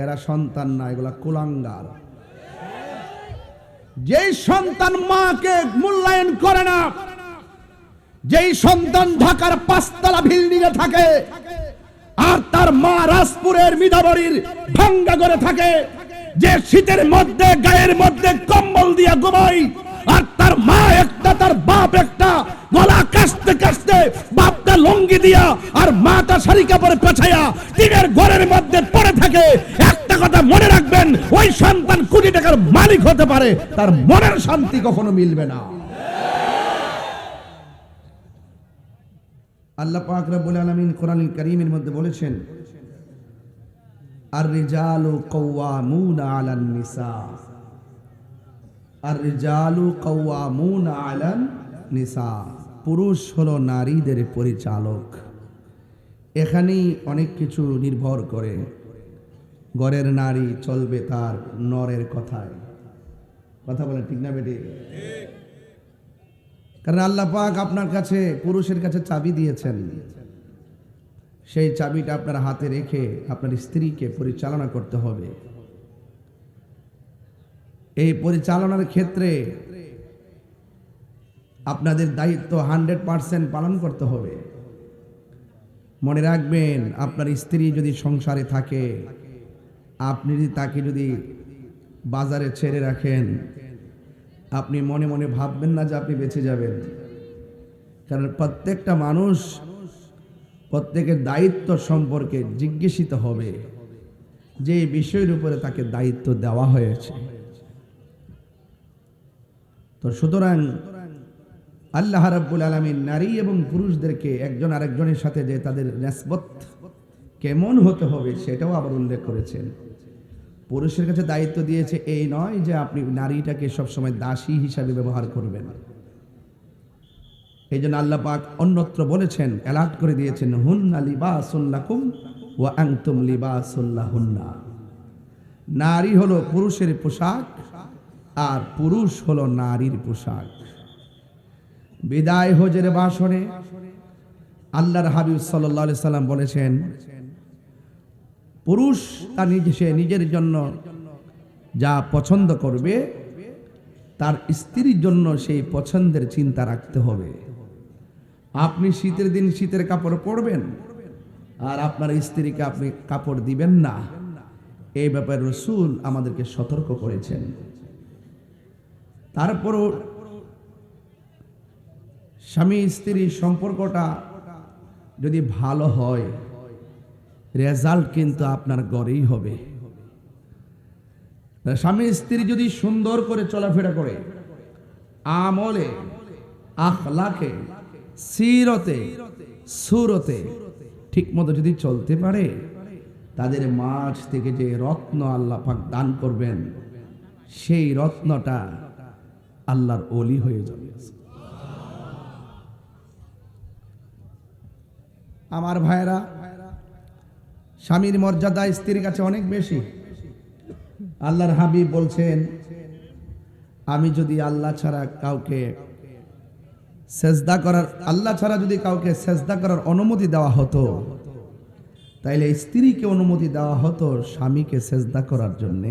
এরা সন্তান না, এগুলা কুলাঙ্গার। যেই সন্তান মাকে মূল্যায়ন করে না, যেই সন্তান ঢাকার 5 তলা বিল্ডিংয়ে থাকে আর তার মা রাজপুরের মিদাবরীর ভাঙ্গা ঘরে থাকে, যে শীতের মধ্যে গায়ের মধ্যে কম্বল দিয়া ঘুমায়, আর তার মা একটা তার বাপ একটা, গলা কাশতে কাশতে বাপটা লুঙ্গি দিয়া আর মাটা শাড়ি কাপড়ে পেছায়া টিনের ঘরের মধ্যে পড়ে থাকে। একটা কথা মনে রাখবেন, ওই সন্তান কোটি টাকার মালিক হতে পারে, তার মনের শান্তি কখনো মিলবে না। আল্লাহ পাক রব্বুল আলামিন কোরআনুল কারীমের মধ্যে বলেছেন, আর-রিজালু কাওয়ামুনা আলান নিসা, আর-রিজালু কাওয়ামুনা আলান নিসা, পুরুষ হলো নারীদের পরিচালক। এখানেই অনেক কিছু নির্ভর করে। ঘরের নারী চলবে তার নরের কথায়। কথা বলেন ঠিক না বেটি? কারণ আল্লাহ পাক আপনার কাছে, পুরুষের কাছে চাবি দিয়েছেন। সেই চাবিটা আপনার হাতে রেখে আপনার স্ত্রীকে পরিচালনা করতে হবে। এই পরিচালনার ক্ষেত্রে আপনাদের দায়িত্ব 100% পালন করতে হবে। মনে রাখবেন, আপনার স্ত্রী যদি সংসারে থাকে, আপনি যদি তাকে যদি বাজারে ছেড়ে রাখেন, আপনি মনে মনে ভাববেন না যে আপনি বেঁচে যাবেন। কারণ প্রত্যেকটা মানুষ প্রত্যেকের দায়িত্ব সম্পর্কে জিজ্ঞাসিত হবে, যে বিষয়ের উপরে তাকে দায়িত্ব দেওয়া হয়েছে। তো সুতরাং আল্লাহ রাব্বুল আলামিন নারী এবং পুরুষদেরকে একজন আরেকজনের সাথে যে তাদের নিসবত কেমন হতে হবে সেটাও আবার উল্লেখ করেছেন। পুরুষের কাছে দায়িত্ব দিয়েছে, এই নয় যে আপনি নারীটাকে সবসময় দাসী হিসাবে ব্যবহার করবেন। এই জন্য আল্লাহ পাক অন্যত্র বলেছেন, অ্যালার্ট করে দিয়েছেন, হুন্না লিবাসুন লাকুম ওয়া আনতুম লিবাসুল লাহুন্না। নারী হলো পুরুষের পোশাক আর পুরুষ হলো নারীর পোশাক। বিদায় হজের ভাষণে আল্লাহর হাবিব সাল্লাল্লাহু আলাইহি সাল্লাম বলেছেন, পুরুষ তার নিজের জন্য যা পছন্দ করবে, তার স্ত্রীর জন্য সেই পছন্দের চিন্তা রাখতে হবে। আপনি শীতের দিন শীতের কাপড় পরবেন আর আপনার স্ত্রীকে আপনি কাপড় দিবেন না, এই ব্যাপারে রাসূল আমাদেরকে সতর্ক করেছেন। তারপরও স্বামী স্ত্রীর সম্পর্কটা যদি ভালো হয়, রেজাল্ট কিন্তু আপনার ঘরেই হবে। স্বামী স্ত্রী যদি সুন্দর করে চলাফেরা করে, আমলে, আখলাকে, সিরতে, সুরতে ঠিক মতো যদি চলতে পারে, তাদের মাঝ থেকে যে রত্ন আল্লাহ পাক দান করবেন, সেই রত্নটা আল্লাহর ওলি হয়ে যাবে। আমার ভাইরা, স্বামীর মর্যাদা স্ত্রীর কাছে অনেক বেশি। আল্লাহর হাবিব বলছেন, আমি যদি আল্লাহ ছাড়া কাউকে সেজদা করার, আল্লাহ ছাড়া যদি কাউকে সেজদা করার অনুমতি দেওয়া হতো, তাইলে স্ত্রীকে অনুমতি দেওয়া হতো স্বামীকে সেজদা করার জন্য।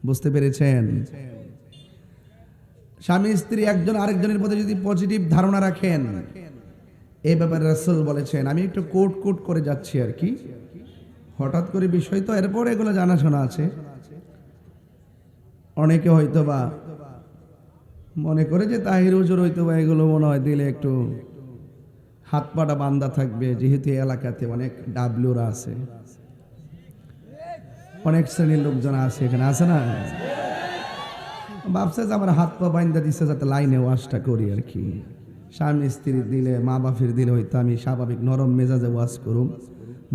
বুঝতে পেরেছেন? স্বামী স্ত্রী একজন আরেকজনের প্রতি যদি পজিটিভ ধারণা রাখেন, এই ব্যাপারে রাসূল বলেছেন, আমি একটু কোট করে যাচ্ছি আর কি, হঠাৎ করে বিষয় তো, এরপর এগুলো জানাশোনা আছে। অনেকে হয়তো বা মনে করে যে তাহির হুজুর হয়তো বা এগুলো মনে হয় দিলে একটু হাত পাটা বান্ধা থাকবে, যেহেতু এলাকাতে অনেক ডাব্লিউরা আছে, অনেক শ্রেণীর লোকজন আছে, এখানে আছে না, ভাবছে যে আমার হাত পা বান্ধা দিচ্ছে যাতে লাইনে ওয়াজটা করি আর কি। স্বামী স্ত্রী দিলে, মা বাপের দিলে হয়তো আমি স্বাভাবিক নরম মেজাজে ওয়াজ করুম,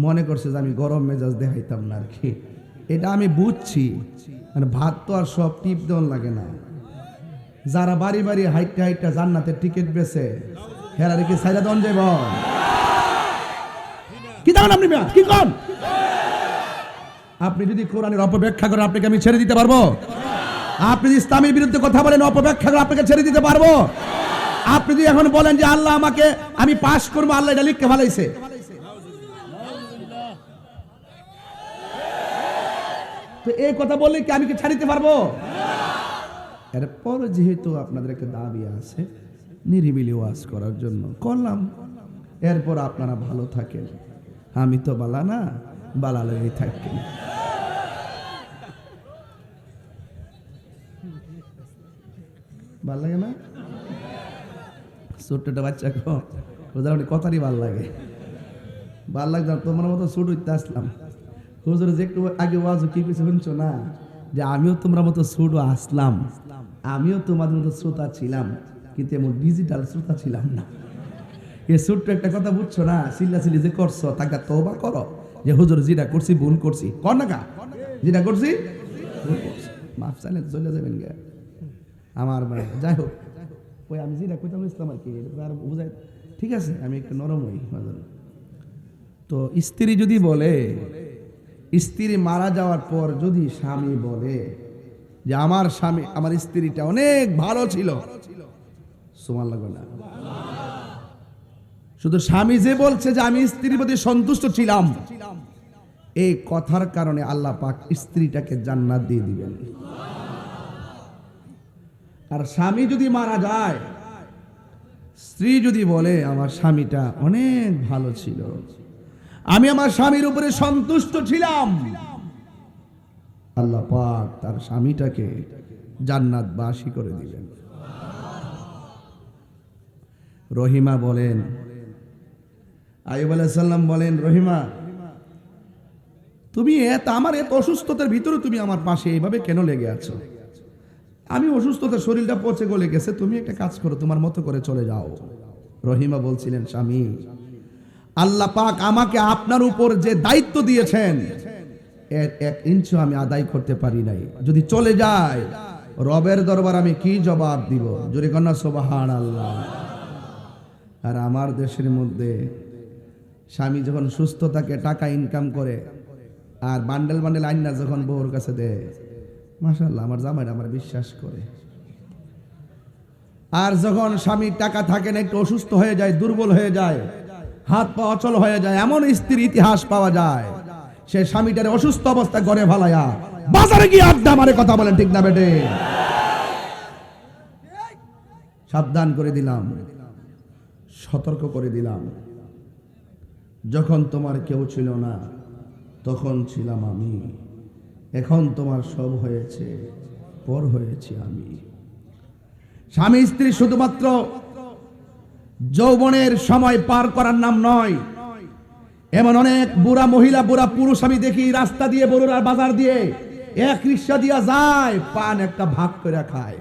মনে করছে যে আমি গরম মেজাজ দেখাইতাম না আর কি। এটা আমি বুঝছি, মানে ভাত তো আর সব টিপ দেওয়ার লাগে না। যারা বাড়ি বাড়ি হাইটটা জান্নাতের টিকিট বেছে, হেরারে কি সাইরা দন যাইব? কি দাম আপনি কি কন? আপনি যদি কোরআনের অপব্যাখ্যা করেন, আপনাকে আমি ছেড়ে দিতে পারবো? আপনি যদি ইসলামের বিরুদ্ধে কথা বলেন, অপব্যাখ্যা করে আপনাকে ছেড়ে দিতে পারবো? আপনি যদি এখন বলেন যে আল্লাহ আমাকে, আমি পাস করবো, আল্লাহ এটা লিখকে ফেলাইছে, তো এই কথা বললে কি আমি কি ছাড়িতে পারবো? এরপর যেহেতু আপনাদের একটা দাবি আছে নিরিবিলি ওয়াজ করার জন্য করলাম, এরপর আপনারা ভালো থাকেন, আমি তো বালা না, বালা লেগেই থাকেন। ভাল লাগে না? ছোট্ট একটা বাচ্চা ওদের কথারই ভাল লাগে, ভাল লাগছে। তোমার মতো ছোট হইতে আসলাম, হুজুর যে একটু আগে ওয়াজ কি কিছু শুনছো না, যে আমিও তোমরা মতো ছোট আসলাম, আমিও তোমাদের মতো শ্রোতা ছিলাম, কিন্তু এমন ডিজিটাল শ্রোতা ছিলাম না। এই ছোট্ট একটা কথা বুঝছো না, চিল্লাচিল্লি যে করছো তাকে তওবা করো, যে হুজুর যেটা করছি ভুল করছি, কর না কা, যেটা করছি ভুল করছি, মাফ চাইলে চলে যাবেন গে আমার মানে। যাই হোক, ওই আমি যেটা কইতাম ইসলাম আর কি আর বুঝাই, ঠিক আছে, আমি একটু নরম হই। তো স্ত্রী যদি বলে, স্ত্রী মারা যাওয়ার পর যদি স্বামী বলে যে আমার স্বামী, আমার স্ত্রীটা অনেক ভালো ছিল, সুবহান লাগবে না? শুধু স্বামী যে বলছে যে আমি স্ত্রীর প্রতি সন্তুষ্ট ছিলাম, এই কথার কারণে আল্লাহ পাক স্ত্রীটাকে জান্নাত দিয়ে দিবেন। আর স্বামী যদি মারা যায়, স্ত্রী যদি বলে আমার স্বামীটা অনেক ভালো ছিল, আমি আমার স্বামীর উপরে সন্তুষ্ট ছিলাম, আল্লাহ পাক তার স্বামীটাকে জান্নাতবাসী করে দিবেন। রহিমা বলেন, আইয়ুব আলাইহিস সালাম বলেন, রহিমা তুমি আমার এত অসুস্থতার ভিতরে তুমি আমার পাশে এইভাবে কেন লেগে আছো? আমি অসুস্থতার শরীরটা পচে গলে গেছে, তুমি একটা কাজ করো, তোমার মতো করে চলে যাও। রহিমা বলছিলেন, স্বামী আল্লাহ পাক আমাকে আপনার উপর যে দায়িত্ব দিয়েছেন এর 1 ইঞ্চি আমি আদায় করতে পারি নাই, যদি চলে যায় রবের দরবার আমি কি জবাব দিব? জোরে কন্যা সুবহানাল্লাহ। আর আমার দেশের মধ্যে স্বামী যখন সুস্থ থাকে, টাকা ইনকাম করে, আর বান্ডেল বান্ডেল আইনা যখন বউর কাছে দেয়, মাশাআল্লাহ আমার জামাইরা আমার বিশ্বাস করে। আর যখন স্বামীর টাকা থাকে না, একটু অসুস্থ হয়ে যায়, দুর্বল হয়ে যায়, হাত পা অচল হয়ে যায়, এমন স্ত্রীর ইতিহাস পাওয়া যায়, সে স্বামীটারে অসুস্থ অবস্থা ঘরে ফালায়া বাজারে গিয়ে আড্ডা মারে। কথা বলেন ঠিক না বেটে? সাবধান করে দিলাম, সতর্ক করে দিলাম, যখন তোমার কেউ ছিল না তখন ছিলাম আমি, এখন তোমার সব হয়েছে, পর হয়েছি আমি। স্বামী স্ত্রী শুধুমাত্র যৌবনের সময় পার করার নাম নয়। এমন অনেক বুড়া মহিলা, বুড়া পুরুষ আমি দেখি রাস্তা দিয়ে, বড়ুরার বাজার দিয়ে এক রিক্সা দিয়া যায়, পান একটা ভাগ করে খায়।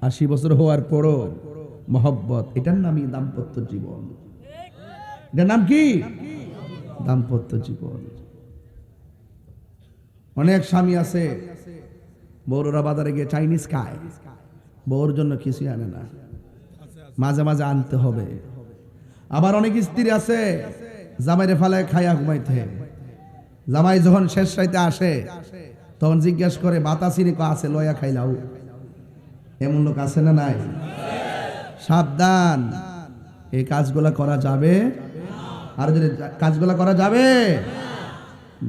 80 বছর হওয়ার পরও মহব্বত, এটার নামই দাম্পত্য জীবন। এটার নাম কি? দাম্পত্য জীবন। অনেক স্বামী আছে বড়ুরা বাজারে গিয়ে চাইনিজ খায়, বউর জন্য কিছু আনে না, মাঝে মাঝে আনতে হবে। আবার অনেক স্ত্রী আছে জামাইরে ফালায় খাইয়া ঘুমাইতে, জামাই যখন শেষ রাইতে আসে তখন জিজ্ঞেস করে বাতাসিনি আছে লয়া খাইলাও। এমন লোক আছে না নাই? সাবধান, এই কাজগুলা করা যাবে? আর যদি কাজগুলা করা যাবে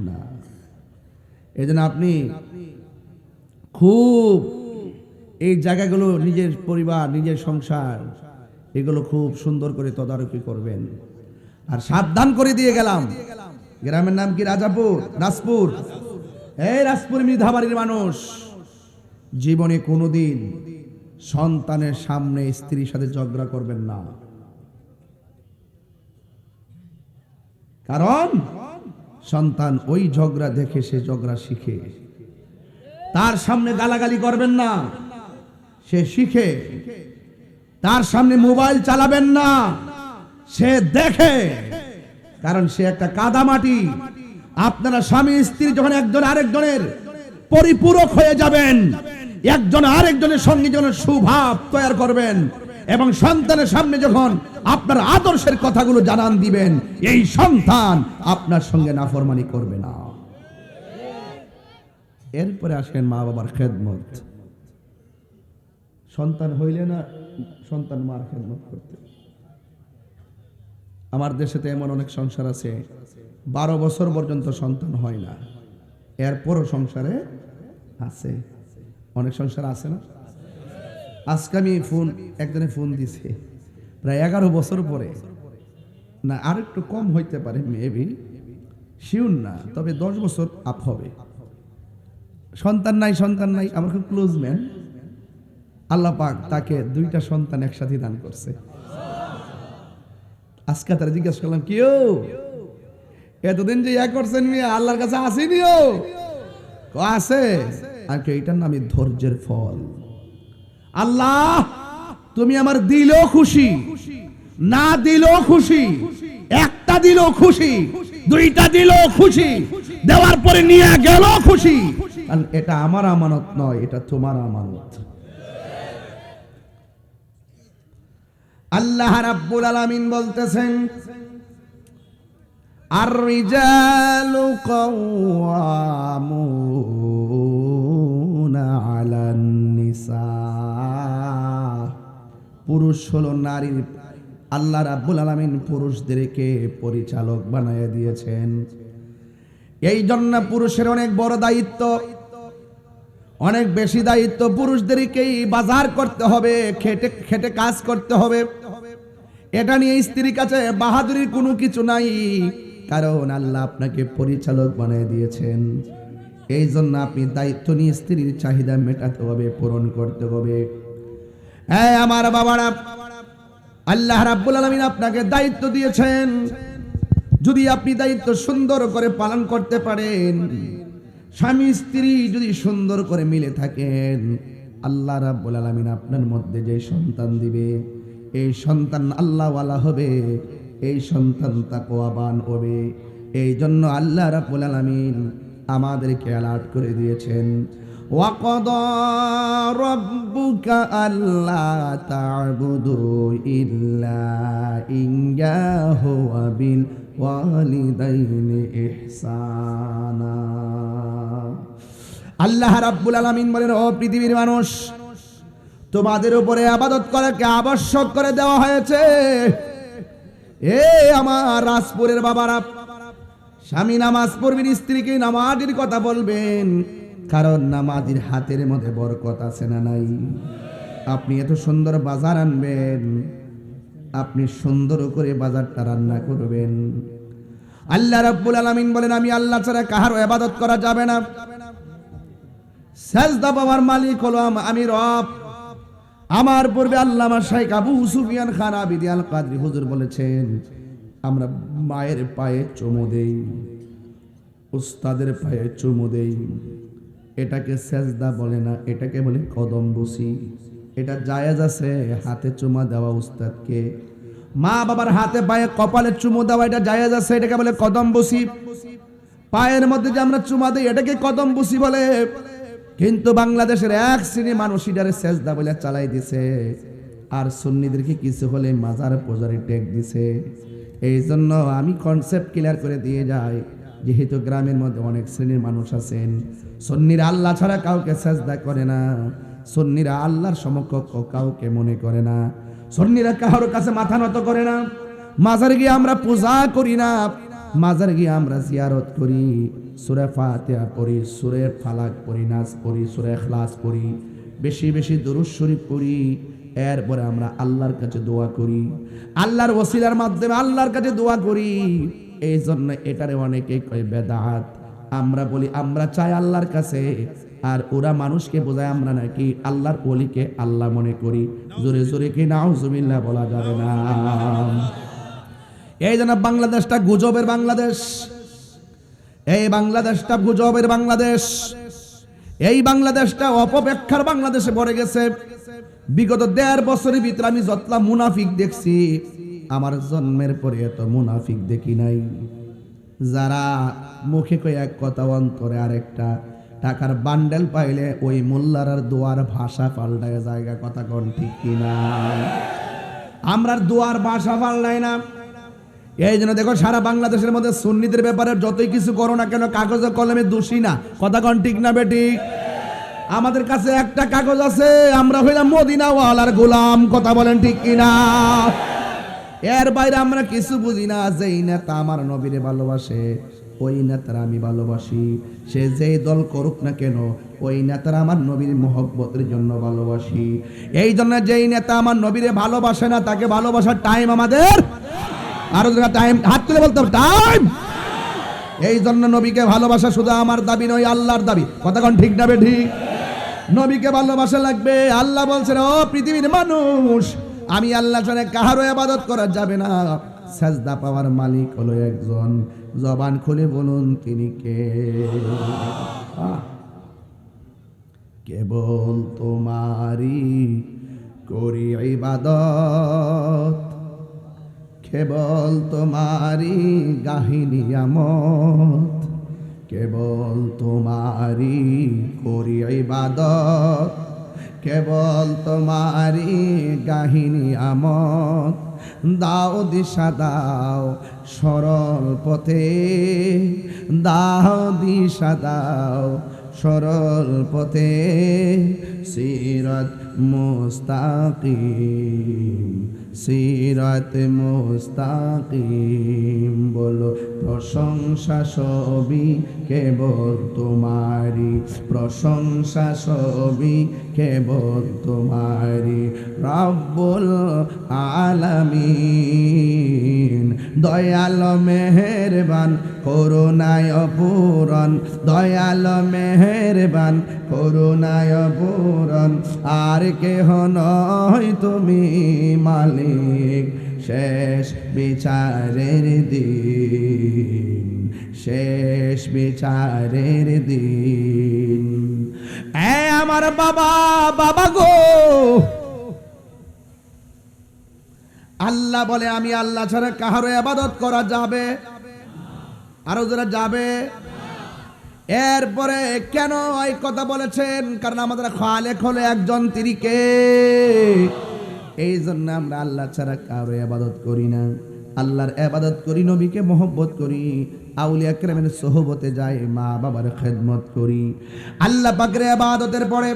না, এই জন্য আপনি খুব এই জায়গাগুলো, নিজের পরিবার, নিজের সংসার, এগুলো খুব সুন্দর করে তদারকি করবেন। আর সাবধান করে দিয়ে গেলাম, গ্রামের নাম কি? রাজাপুর, রাজপুর। এই রাজপুর মৃধাবাড়ির মানুষ জীবনে কোনোদিন সন্তানের সামনে স্ত্রীর সাথে ঝগড়া করবেন না, কারণ সন্তান ওই ঝগড়া দেখে সে ঝগড়া শিখে। তার সামনে গালাগালি করবেন না, সে শিখে। তার সামনে মোবাইল চালাবেন না, সে দেখে, কারণ সে একটা কাদামাটি। আপনারা স্বামী স্ত্রী যখন একজন আরেকজনের পরিপূরক হয়ে যাবেন, একজন আরেকজনের সঙ্গে যখন সুভাব তৈরি করবেন, এবং সন্তানের সামনে যখন আপনার আদর্শের কথাগুলো জানান দিবেন, এই সন্তান আপনার সঙ্গে নাফরমানি করবে না। এরপরে আসেন মা বাবার খেদমত। সন্তান হইলে না সন্তান মার খেদমত করতে। আমার দেশে তো এমন অনেক সংসার আছে 12 বছর পর্যন্ত সন্তান হয় না, এরপরও সংসারে আছে, অনেক সংসার আছে না। আজকে আমি একজনে ফোন দিছে প্রায় 11 বছর পরে, না আর একটু কম হইতে পারে, মেবি শিওর না, তবে 10 বছর আপ হবে। সন্তান নাই আমার খুব ক্লোজ ম্যান, আল্লাহ পাক তাকে 2টা সন্তান একসাথে দান করছে। আজকে তারা জিজ্ঞাসা করলাম, কেউ এতদিন যে করছেন আল্লাহর কাছে আসেনিও? আছে। আর এইটার নামই ধৈর্যের ফল। আল্লাহ তুমি আমার দিলেও খুশি, না দিলেও খুশি, একটা দিলেও খুশি, 2টা দিলেও খুশি, দেওয়ার পরে নিয়ে গেল খুশি। কারণ এটা আমার আমানত নয়, এটা তোমার আমানত। আল্লাহ রাব্বুল আলামিন বলতেছেন, আর-রিজালু কাওয়ামুনা আলান নিসা। পুরুষ হলো নারীর, আল্লাহ রাব্বুল আলামিন পুরুষদেরকে পরিচালক বানায় দিয়েছেন। এই জন্য পুরুষের অনেক বড় দায়িত্ব, অনেক বেশি দায়িত্ব। পুরুষদেরকেই বাজার করতে হবে, খেটে খেটে কাজ করতে হবে। এটা নিয়ে স্ত্রীর কাছে বাহাদুরির কোনো কিছু নাই, কারণ আল্লাহ আপনাকে পরিচালক বানিয়ে দিয়েছেন। এই জন্য আপনি দায়িত্ব নিয়ে স্ত্রীর চাহিদা মেটাতে হবে, পূরণ করতে হবে। হ্যাঁ আমার বাবারা, আল্লাহ রাব্বুল আলামিন আপনাকে দায়িত্ব দিয়েছেন। যদি আপনি দায়িত্ব সুন্দর করে পালন করতে পারেন, স্বামী স্ত্রী যদি সুন্দর করে মিলে থাকেন, আল্লাহ রাব্বুল আলামিন আপনার মধ্যে যে সন্তান দিবে, এই সন্তান আল্লাহওয়ালা হবে, এই সন্তান তাকওয়াবান হবে। এই জন্য আল্লাহ রাব্বুল আলামিন আমাদেরকে অ্যালার্ট করে দিয়েছেন, ওয়াকাদা রাব্বুকা আল্লা তা'বুদু ইল্লা ইয়্যাহু ওয়া বিল ওয়ালিদাইনি ইহসানা। আল্লাহ রাব্বুল আলামিন বলেন, ও পৃথিবীর মানুষ, তোমাদের উপরে ইবাদত করাকে আবশ্যক করে দেওয়া হয়েছে। এ আমার রাজপুরের বাবারা, স্বামী নামাজ পড়বেন, স্ত্রীকে নামাজের কথা বলবেন, কারণ নামাজের হাতের মধ্যে বরকত আছে না নাই? আপনি এত সুন্দর বাজার আনবেন, আপনি সুন্দর করে বাজারটা রান্না করবেন। আল্লাহ রাব্বুল আলামিন বলেন, আমি আল্লাহ ছাড়া কাহারও ইবাদত করা যাবে না। সাজদা পাওয়ার মালিক হলো আমি রব। আমার পূর্বে আল্লামা শাইখ আবু সুফিয়ান খান আবিদি আল কাদরি হুজুর বলেছেন, আমরা মায়ের পায়ে চুমু দেই, উস্তাদের পায়ে চুমু দেই। এটাকে সেজদা বলে না, এটাকে বলে কদম বসি। এটা জায়েজ আছে হাতে চুমা দেওয়া উস্তাদকে, মা বাবার হাতে পায়ে কপালে চুমু দেওয়া, এটা জায়েজ আছে, এটাকে বলে কদম বসি। পায়ের মধ্যে যে আমরা চুমা দেই, এটাকে কদম বসি বলে। কিন্তু বাংলাদেশের এক শ্রেণীর মানুষ এটারে সেজদা বলে চালাই দিছে, আর সুন্নিদেরকে কিছু হলে মাজার পূজারি টেক দিছে। এই জন্য আমি কনসেপ্ট ক্লিয়ার করে দিয়ে যাই, যেহেতু গ্রামের মধ্যে অনেক শ্রেণীর মানুষ আছেন, সুন্নিরা আল্লাহ ছাড়া কাউকে সেজদা করে না, সুন্নিরা আল্লাহর সমকক্ষ কাউকে মনে করে না, সুন্নিরা কারোর কাছে মাথা নত করে না। মাজার গিয়ে আমরা পূজা করি না, মাজার গিয়ে আমরা জিয়ারত করি, সূরা ফাতিহা পড়ি, সূরা ফালাক পড়ি, নাস পড়ি, সূরা ইখলাস পড়ি, বেশি বেশি দুরূদ শরীফ পড়ি। এরপরে আমরা আল্লাহর কাছে দোয়া করি, আল্লাহর ওসিলার মাধ্যমে আল্লাহর কাছে দোয়া করি। এই জন্য এটারে অনেকে কয় বেদাত। আমরা বলি আমরা চাই আল্লাহর কাছে, আর ওরা মানুষকে বোঝায় আমরা নাকি আল্লাহর ওলিকে আল্লাহ মনে করি। জোরে জোরে কি নাউজুবিল্লাহ বলা যাবে না। এই জন্য বাংলাদেশটা গুজবের বাংলাদেশ, এই বাংলাদেশটা গুজবের বাংলাদেশ, এই বাংলাদেশটা অপব্যাখ্যার বাংলাদেশে ভরে গেছে। বিগত 1.5 বছরের ভিতরে আমি যতলা মুনাফিক দেখছি, আমার জন্মের পরে এত মুনাফিক দেখি নাই। যারা মুখে কই এক কথা, অন্তরে আরেকটা, টাকার বান্ডেল পাইলে ওই মোল্লার আর দোয়ার ভাষা পাল্টায় জায়গা। কথা কোন ঠিক কিনা? আমরা দোয়ার ভাষা পাল্টাই না। এই জন্য দেখো সারা বাংলাদেশের মধ্যে সুন্নিদের ব্যাপারে যতই কিছু করো না কেন, কাগজে কলমে দোষী না। কথা কোন ঠিক না বেঠিক? আমাদের কাছে একটা কাগজ আছে, আমরা হইলাম মদিনাওয়ালার গোলাম। কথা বলেন ঠিক কিনা? এর বাইরে আমরা কিছু বুঝি না। যেই নেতা আমার নবীরে ভালোবাসে, ওই নেতারা আমি ভালোবাসি। সে যেই দল করুক না কেন, ওই নেতারা আমার নবীর মহব্বতের জন্য ভালোবাসি। এই জন্য যেই নেতা আমার নবীরে ভালোবাসে না, তাকে ভালোবাসার টাইম আমাদের, আরো টাইম, হাত তুলে বলতে হবে টাইম। এই জন্য নবীকে ভালোবাসা শুধু আমার দাবি নয়, আল্লাহর দাবি। কথা কোন ঠিক না ঠিক? নবীকে ভালোবাসা লাগবে। আল্লাহ বলছেন, ও পৃথিবীর মানুষ, আমি আল্লাহ ছাড়া কাহারও ইবাদত করা যাবে না। সাজদা পাওয়ার মালিক হলো একজন। জবান খুলে বলুন তিনি কে? কেবল তোমারই করি ইবাদত, কেবল তোমারই গাহি নিয়ামত, কেবল তোমারই করি ইবাদত, কেবল তোমারই গাহি নিয়ামত। দাও দিশা দাও সরল পথে, দাও দিশা দাও সরল পথে, সিরাত মুস্তাকিম, সিরাত মুস্তাকিম। বলো প্রশংসা সবই কেবল তোমারি, প্রশংসা সবই কেবল তোমারি। রব্বুল আলামিন দয়াল মেহেরবান, করুণায় পূরণ, দয়াল মেহেরবান, করুণায় পূরণ। আর কেহ নয় তুমি মালিক, শেষ বিচারের দিন, শেষ বিচারের দিন। এ আমার বাবা, বাবা গো, আল্লাহ বলে আমি আল্লাহ ছাড়া কাহারও ইবাদত করা যাবে, আরো যারা যাবে। এরপরে কেন এই কথা বলেছেন? কারণ আমাদের খালেক হলো একজন, তিনি কে? এই জন্য আমরা আল্লাহ ছাড়া কারো ইবাদত করি না। আল্লাহর ইবাদত করি, নবীকে মহব্বত করি, আউলিয়া কেরামের সোহবতে যাই, মা বাবার খেদমত করি। আল্লাহ পাকের ইবাদতের পরে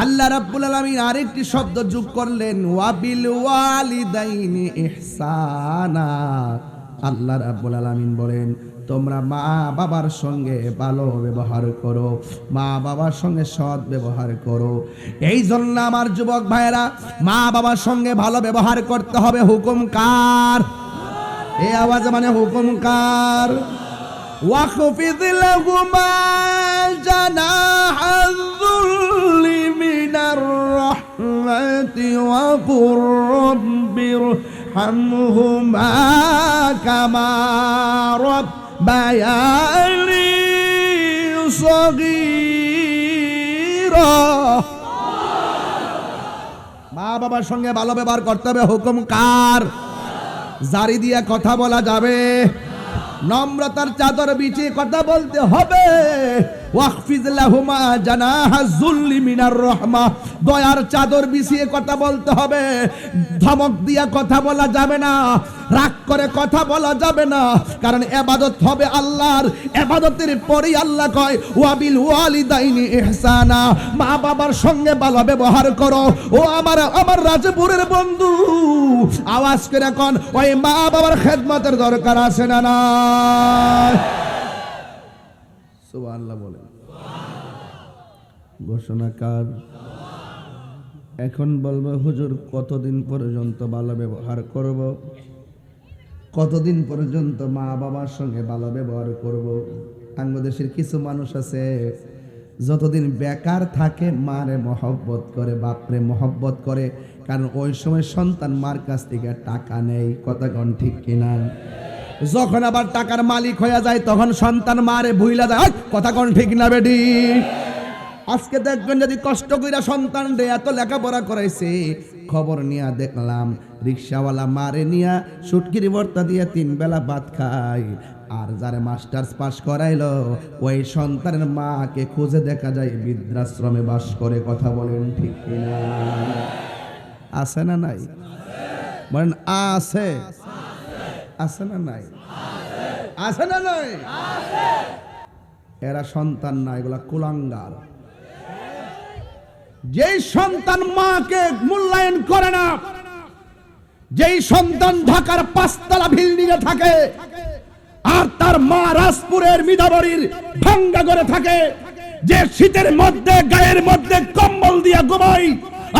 আল্লাহ রাব্বুল আলামিন আরেকটি শব্দ যোগ করলেন, ওয়াবিল ওয়ালিদাইনি ইহসানা। আল্লাহ রাব্বুল আলামিন বলেন, তোমরা মা বাবার সঙ্গে ভালো ব্যবহার করো, মা বাবার সঙ্গে সৎ ব্যবহার করো। এই জন্য আমার যুবক ভাইয়েরা, মা বাবার সঙ্গে ভালো ব্যবহার করতে হবে। হুকুম কার? এই আওয়াজ মানে হুকুম কার? ওয়াখফিদ লাহুমা জানাহাল যুল্লি মিনার রাহমাতি ওয়া কুর রাব্বিরহামহুমা কামা রাব্বায়ানি সগীরা। মা বাবার সঙ্গে ভালো ব্যবহার করতে হবে। হুকুম কার? জারি দিয়ে কথা বলা যাবে, নম্রতার চাদর বিছিয়ে কথা বলতে হবে। ওয়াখফিজ লাহুমা জানাহা যুল্লি মিনার রাহমা, দয়ার চাদর বিছিয়ে কথা বলতে হবে। ধমক দিয়া কথা বলা যাবে না, রাগ করে কথা বলা যাবে না, কারণ ইবাদত হবে আল্লাহর। ইবাদতের পরেই আল্লাহ কয় ওয়াবিল ওয়ালিদাইনি ইহসানা, মা বাবার সঙ্গে ভালো ব্যবহার করো। ও আমার রাজপুরের বন্ধু, আওয়াজ করে কোন ওই মা বাবার খেদমতের দরকার আছে না না? সুবহানাল্লাহ বলেন। ঘোষণাকার এখন বলবো, হুজুর কতদিন পর্যন্ত ভালো ব্যবহার করব, কতদিন পর্যন্ত মা বাবার সঙ্গে ভালো ব্যবহার করব? বাংলাদেশের কিছু মানুষ আছে, যতদিন বেকার থাকে মারে মহব্বত করে, বাপরে মহব্বত করে, কারণ ওই সময় সন্তান মার কাছ থেকে টাকা নেই। কথা কোন ঠিক কিনা? যখন আবার টাকার মালিক হয়ে যায়, তখন সন্তান মারে ভুইলা যায়। কথা কোন ঠিক না বেডি? আজকে দেখবেন, যদি কষ্ট কইরা সন্তান রে এত লেখাপড়া করাইছে, খবর নিয়া দেখলাম রিক্সাওয়ালা মারে নিয়া শুটকির ভর্তা দিয়ে 3 বেলা ভাত খায়। আর যারা মাস্টার্স পাস করাইলো, ওই সন্তানের মাকে খুঁজে দেখা যায় বৃদ্ধাশ্রমে বাস করে। কথা বলেন ঠিক কিনা? আছে না নাই? বলেন আছে, আছে না নাই? আছে না নাই? এরা সন্তান না, এগুলা কুলাঙ্গার। যেই সন্তান মাকে মূল্যায়ন করে না, যেই সন্তান ঢাকার 5 তলা বিল্ডিং এ থাকে, আর তার মা রাজপুরের মিদাবরীর ভাঙ্গা করে থাকে, যে শীতের মধ্যে গায়ের মধ্যে কম্বল দিয়া ঘুমায়,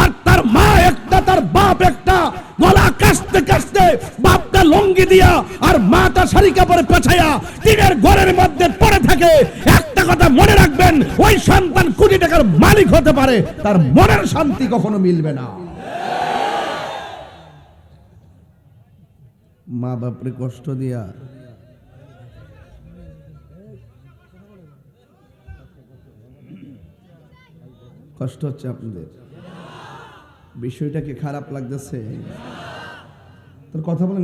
আর তার মা একটা তার বাপ একটা, গলা কাশতে কাশতে বাপটা লঙ্গি দিয়া আর মাটা শাড়ি কাপড়ে পেছাইয়া টিনের ঘরের মধ্যে পড়ে থাকে। একটা কথা মনে রাখবেন, ওই সন্তান কোটি টাকার মালিক হতে পারে, তার মনের শান্তি কখনো মিলবে না। মা বাপরে কষ্ট দিয়া কষ্ট হচ্ছে আপনাদের, বিষয়টা কি খারাপ লাগতেছে? তোর কথা বলেন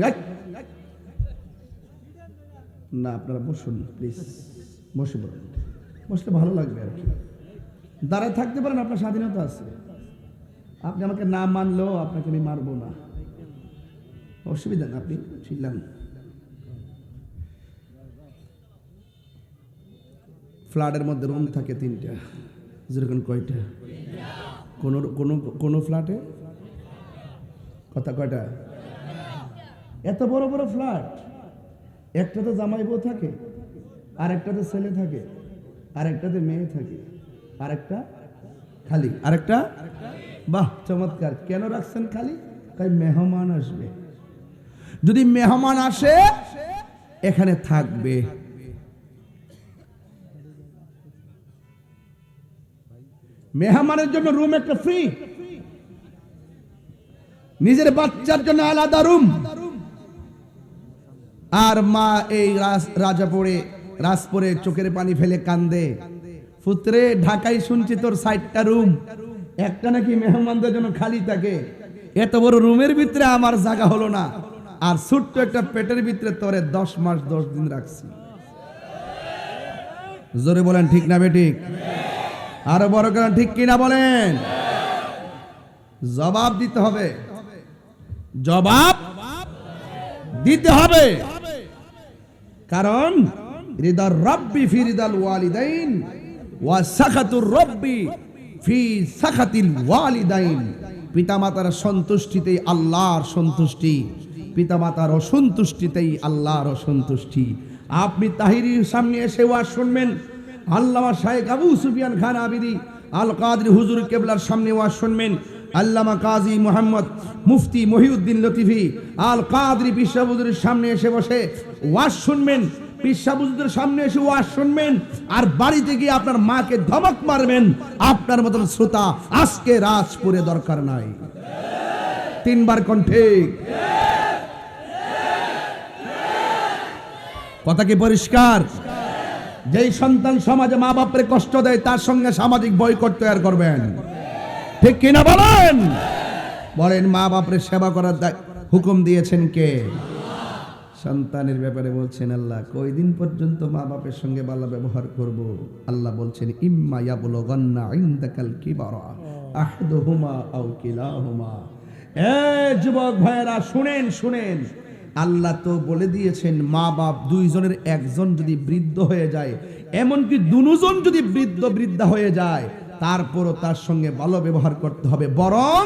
না, আপনারা বসুন প্লিজ, বসে পড়ুন, বসলে ভালো লাগবে আর কি। দাঁড়ায় থাকতে পারেন, আপনার স্বাধীনতা আছে। আপনি আমাকে না মানলেও আপনাকে আমি মারবো না, অসুবিধা না, আপনি ছিলেন। ফ্ল্যাটের মধ্যে রুম থাকে 3টা, যেরকম কয়টা? কোন ফ্ল্যাটে কথা কয়টা? এত বড় বড় ফ্ল্যাট, একটাতে জামাই বউ থাকে, আরেকটাতে ছেলে থাকে, আরেকটাতে মেয়ে থাকে, আরেকটা খালি, আরেকটা। বাহ, চমৎকার। কেন রাখছেন খালি? তাই মেহমান আসবে, যদি মেহমান আসে এখানে থাকবে। মেহমানের জন্য রুম একটা ফ্রি, নিজের বাচ্চার জন্য আলাদা রুম। আর মা এই রাজপুরে চোখের পানি ফেলে কান্দে, পুত্রে ঢাকায় শুনছি তোর 60টা রুম, একটা নাকি মেহমানদের জন্য খালি থাকে। এত বড় রুমের ভিতরে আমার জায়গা হলো না, আর ছোট্ট একটা পেটের ভিতরে তোরে 10 মাস 10 দিন রাখছি। জোরে বলেন ঠিক না বেঠিক? আরো বড় করেন ঠিক কিনা বলেন? জবাব দিতে হবে, জবাব দিতে হবে। কারণ রিদার রব্বি ফি রিদাল ওয়ালিদাইন ওয়া সাখাতুর রব্বি ফি সাখাতিল ওয়ালিদাইন। পিতামাতার সন্তুষ্টিতেই আল্লাহর সন্তুষ্টি, পিতামাতার অসন্তুষ্টিতেই আল্লাহর অসন্তুষ্টি। আপনি তাহিরির সামনে এসে ওয়াজ শুনবেন, আল্লামা শাইখ আবু সুফিয়ান খান আবিদি আল কাদরি হুজুর কেবলার সামনে ওয়াজ শুনবেন, আল্লামা কাজী মোহাম্মদ মুফতি মহিউদ্দিন লতিফি আল কাদরি পিসা হুজুরের সামনে এসে বসে ওয়াজ শুনবেন, পিসা হুজুরের সামনে এসে ওয়াজ শুনবেন, আর বাড়িতে গিয়ে আপনার মাকে ধমক মারবেন। আপনার মতন শ্রোতা আজকে রাজপুরে দরকার নাই। 3বার কণ্ঠে কথা কি পরিষ্কার? যেই সন্তান সমাজে মা বাপরে কষ্ট দেয়, তার সঙ্গে সামাজিক বয়কট তৈরি করবেন, ঠিক কিনা বলেন? বলেন, মা বাপরে সেবা করার হুকুম দিয়েছেন কে? সন্তানের ব্যাপারে বলছেন আল্লাহ, কয়দিন পর্যন্ত মা বাপের সঙ্গে ভালো ব্যবহার করব? আল্লাহ বলছেন, ইম্মা ইয়াবলুগান্না ইনদাকাল কিবারা আহাদুহুমা আও কিলাহুমা। এ যুবক ভাইরা শুনেন, শুনেন, আল্লাহ তো বলে দিয়েছেন মা বাপ দুইজনের একজন যদি বৃদ্ধ হয়ে যায়, এমনকি দুজন যদি বৃদ্ধা হয়ে যায়, তারপরও তার সঙ্গে ভালো ব্যবহার করতে হবে। বরং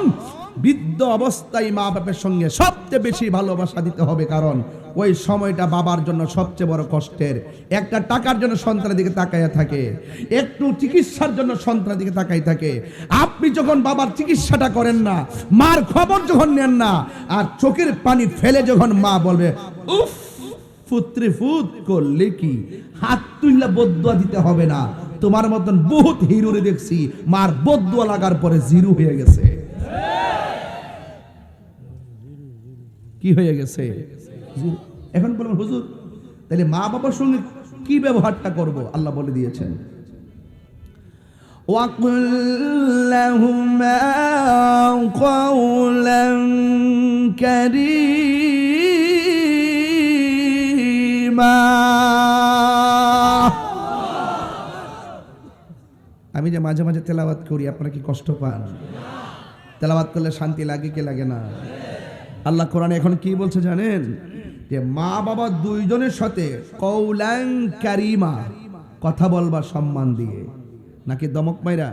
বৃদ্ধ অবস্থায় মা বাপের সঙ্গে সবচেয়ে বেশি ভালোবাসা দিতে হবে, কারণ ওই সময়টা বাবার জন্য সবচেয়ে বড় কষ্টের। একটা টাকার জন্য সন্তানের দিকে তাকাইয়া থাকে, একটু চিকিৎসার জন্য সন্তানের দিকে তাকাই থাকে। আপনি যখন বাবার চিকিৎসাটা করেন না, মার খবর যখন নেন না, আর চোখের পানি ফেলে যখন মা বলবে উফ পুত্রে ফুত করলে কি, হাত তুললে বদদুয়া দিতে হবে না। তোমার মতন বহুত হিরোরে দেখছি মার বদদুয়া লাগার পরে জিরো হয়ে গেছে। কি হয়ে গেছে? এখন বলুন হুজুর, তাহলে মা বাবার সঙ্গে কি ব্যবহারটা করব? আল্লাহ বলে দিয়েছেন, ওয়াকুল লাহুমা কাওলান কারীমা। আমি যে মাঝে মাঝে তেলাওয়াত করি, আপনারা কি কষ্ট পান? তেলাওয়াত করলে শান্তি লাগে কি লাগে না? আল্লাহ কোরআনে এখন কি বলছে জানেন? যে মা বাবা দুইজনের সাথে কওলান কারীমা, কথা বলবা সম্মান দিয়ে, নাকি দমক মাইরা?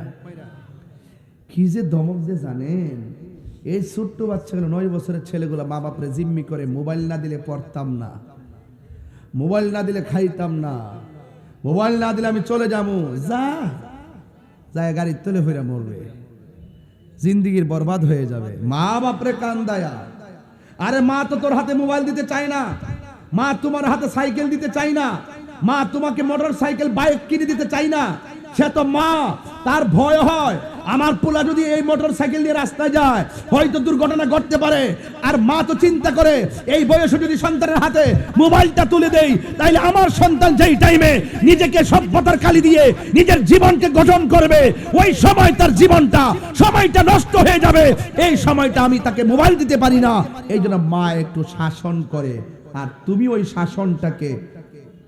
কি যে দমক যে জানেন, এই ছোট্ট বাচ্চাগুলো 9 বছরের ছেলেগুলো মা বাপরে জিম্মি করে মোবাইল না দিলে পড়তাম না, মোবাইল না দিলে খাইতাম না, মোবাইল না দিলে আমি চলে যাবো। যা যায় গাড়ির তলে ফিরে মরবে, জিন্দিগির বরবাদ হয়ে যাবে। মা বাপরে কান্দায়া, আরে মা তো তোর হাতে মোবাইল দিতে চায় না, মা তোমার হাতে সাইকেল দিতে চাই না, মা তোমাকে মোটর সাইকেল বাইক কিনে দিতে চাই না। সে তো মা, তার ভয় হয় আমার পোলা যদি এই মোটর সাইকেল দিয়ে রাস্তায় যায় হয়তো দুর্ঘটনা ঘটতে পারে। আর মা তো চিন্তা করে এই বয়সে যদি সন্তানের হাতে মোবাইলটা তুলে দেই তাইলে আমার সন্তান যেই টাইমে নিজেকে সভ্যতার কালি দিয়ে নিজের জীবনকে গঠন করবে ওই সময় তার সময়টা নষ্ট হয়ে যাবে। এই সময়টা আমি তাকে মোবাইল দিতে পারি না, এই জন্য মা একটু শাসন করে। আর তুমি ওই শাসনটাকে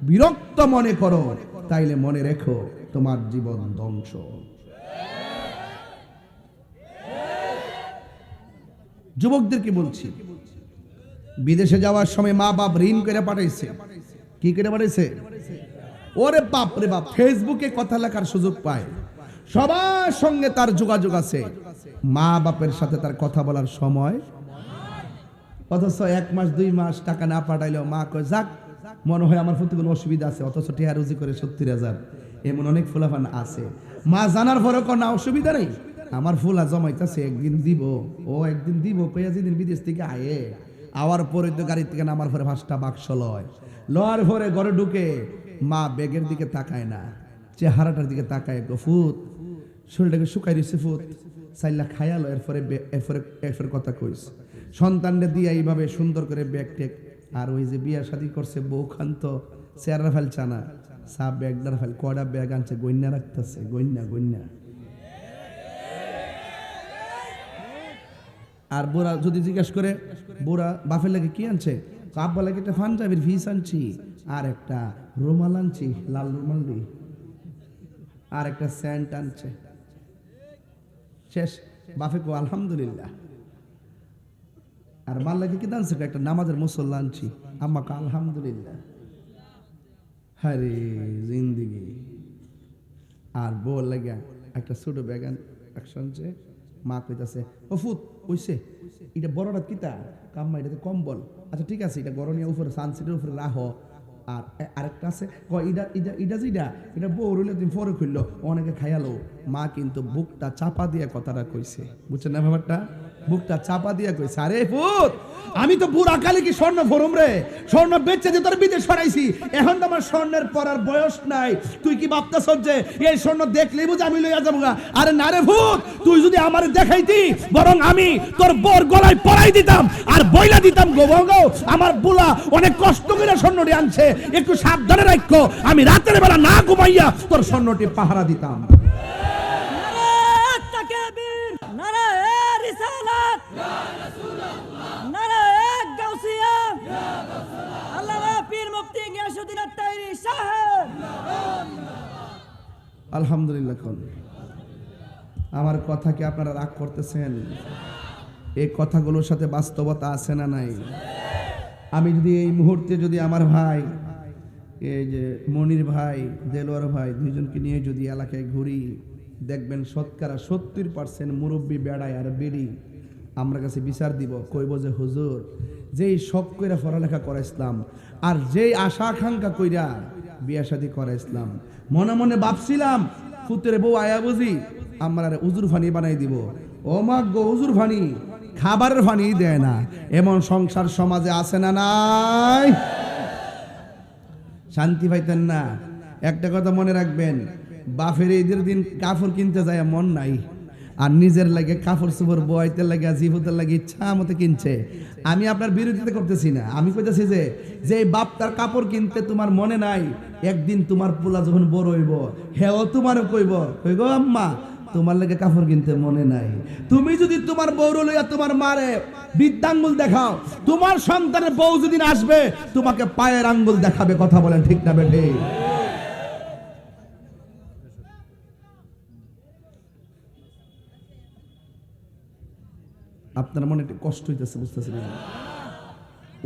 বিরক্ত মনে করো, তাইলে মনে রেখো তোমার জীবন ধ্বংস। যুবকদেরকে বলছি, বিদেশে যাওয়ার সময় মা বাপ ঋণ করে পাঠাইছে। কি করে পাঠাইছে? ওরে বাপ রে বাপ, ফেসবুকে কথা লেখার সুযোগ পায়, সবার সঙ্গে তার যোগাযোগ আছে, মা বাপের সাথে তার কথা বলার সময়। অথচ 1 মাস 2 মাস টাকা না পাঠাইলেও মা কয় যাক, মনে হয় আমার প্রতি কোনো অসুবিধা আছে, অথচ টিয়া রুজি করে 70,000। এমন অনেক ফুলাফান আছে। মা জানার পরে কোন অসুবিধা নেই, আমার ফুলা জমাইতেছে, একদিন দিব, ও একদিন দিব কইয়া যেদিন বিদেশ থেকে আয়ে আওয়ার পরে তো গাড়ি থেকে নামার পরে 5টা বাক্স লওয়ার পরে ঘরে ঢুকে মা ব্যাগের দিকে তাকায় না, চেহারাটার দিকে তাকায়, ফুত শরীরটাকে শুকাই দিচ্ছে, ফুত চাইলা খায়ালো। এরপরে কথা কইস সন্তানরে দিয়ে এইভাবে সুন্দর করে ব্যাগ টেক। আর ওই যে বিয়া শাদী করছে বউ খান তো চেয়ারা ফেলছে না, সব ব্যাগদার ফেল, কয়টা ব্যাগ আনছে গইন্যা রাখতেছে, গইন্যা। আর বোরা যদি জিজ্ঞাসা করে বোরা বাপের লাগে কি আনছে, আব্বা লাগে একটা পাঞ্জাবির ফিস আনছি, আর একটা রুমাল আনছি, লাল রুমাল দি, আর একটা স্যান্ট আনছে, শেষ। বাপে কো আলহামদুলিল্লাহ। আর মাল লাগে কি আনছে, একটা নামাজের মুসল্লা আনছি, আম্মা কা আলহামদুলিল্লাহ। হরে জিন্দিগি। আর বউ লাগে একটা ছোট ব্যাগ আনছে, মা কইতাছে ও ফুত কইছে এটা বড়টা কিতা কাম্মা, এটাতে কম্বল, আচ্ছা ঠিক আছে এটা গরনিয়া উপরে সানসিটের উপরে রাখো। আর আরেকটা আছে এটা বউ রইলে তুমি পরে খুললো, অনেকে খাইয়ালো। মা কিন্তু বুকটা চাপা দিয়ে কথাটা কইছে, বুঝছেন না ব্যাপারটা? বুকটা চাপা দিয়া কইছে, আরে পুত আমি তো বুড়া কালে কি স্বর্ণ ফরম রে, স্বর্ণ বেচে যে তোর বিদেশ ফরাইছি, এখন তো আমার স্বর্ণের পরার বয়স নাই। তুই কি ভাবতাছ যে এই স্বর্ণ দেখলেই বুঝ আমি লইয়া যাবো? আরে না রে ভূত, তুই যদি আমার দেখাইতি বরং আমি তোর বোর গলায় পরাই দিতাম আর বইলা দিতাম, গো আমার বুলা অনেক কষ্ট করে স্বর্ণটি আনছে, একটু সাবধানে রাখো, আমি রাতের বেলা না ঘুমাইয়া তোর স্বর্ণটি পাহারা দিতাম। আলহামদুলিল্লাহ। আমার কথা কি আপনারা রাগ করতেছেন? এই কথাগুলোর সাথে বাস্তবতা আছে না নাই? আমি যদি এই মুহূর্তে যদি আমার ভাই এই যে মনির ভাই, দেলোয়ার ভাই, দুইজনকে নিয়ে যদি এলাকায় ঘুরি, দেখবেন শতকরা 70% মুরব্বী বেড়ায় আর বেড়ি আমরা কাছে বিচার দিব, কইব যে হুজুর যেই শখ কইরা পড়ালেখা করাইছিলাম আর যেই আশা আকাঙ্ক্ষা কইরা বিয়া শাদী করাইছিলাম, মনে মনে ভাবছিলাম ফুতের বউ আয়া বুঝি আমার উজুর ফানি বানাই দিব। ও মা গো, উজুর ফানি খাবারের ফানি দেয় না, এমন সংসার সমাজে আছে না নাই? শান্তি পাইতেন না। একটা কথা মনে রাখবেন, বাপের ঈদের দিন কাপড় কিনতে যায় মন নাই, আর নিজের লাগে কাপড় চোপড় বইতে লাগে জীবতের লাগে ইচ্ছা মতো কিনছে। আমি আপনার বিরোধিতা করতেছি না, আমি কইতেছি যে বাপ তার কাপড় কিনতে তোমার মনে নাই, একদিন তোমার পোলা যখন বড় হইব হেও তোমারও কইব আম্মা তোমার লাগে কাপড় কিনতে মনে নাই। তুমি যদি তোমার বউর লইয়া তোমার মারে বৃদ্ধাঙ্গুল দেখাও, তোমার সন্তানের বউ যেদিন আসবে তোমাকে পায়ের আঙ্গুল দেখাবে। কথা বলেন ঠিক না বেঠে? আপনার মনে একটু কষ্ট হইতেছে, বুঝতেছেন?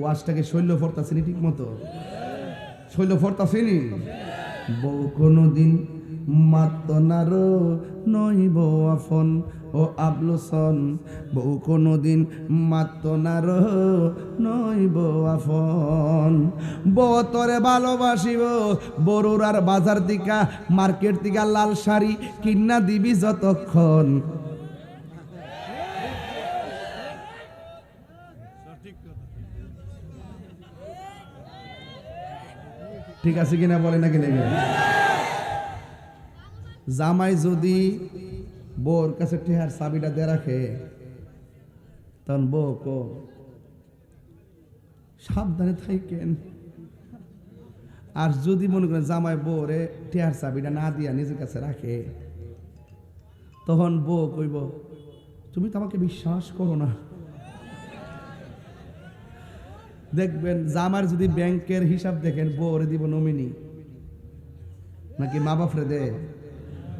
ওয়াজটাকে শৈল্য ফরতাছেনি ঠিক মতো? শৈল্য ফরতাছেনি? বউ কোনদিন মাত নারো নই বউ আপন ও আবলুসন, বউ কোনোদিন মাত্র না রো নই বউ আপন। বউ তরে ভালোবাসিব, বড়ুর আর বাজার দিকা মার্কেট দিকা লাল শাড়ি কিন্না দিবি যতক্ষণ। ঠিক আছে কিনা বলে নাকি নেবে? জামাই যদি বউর কাছে টেহার চাবিটা দিয়ে রাখে, তখন বউ কো সাবধানে থাকেন। আর যদি মনে করেন জামাই বউরে টেহার চাবিটা না দিয়া নিজের কাছে রাখে, তখন বউ কইব তুমি তো আমাকে বিশ্বাস করো না। দেখবেন জামার যদি ব্যাংকের হিসাব দেখেন, বউরে দিব নমিনি, নাকি মা বাপরে দে,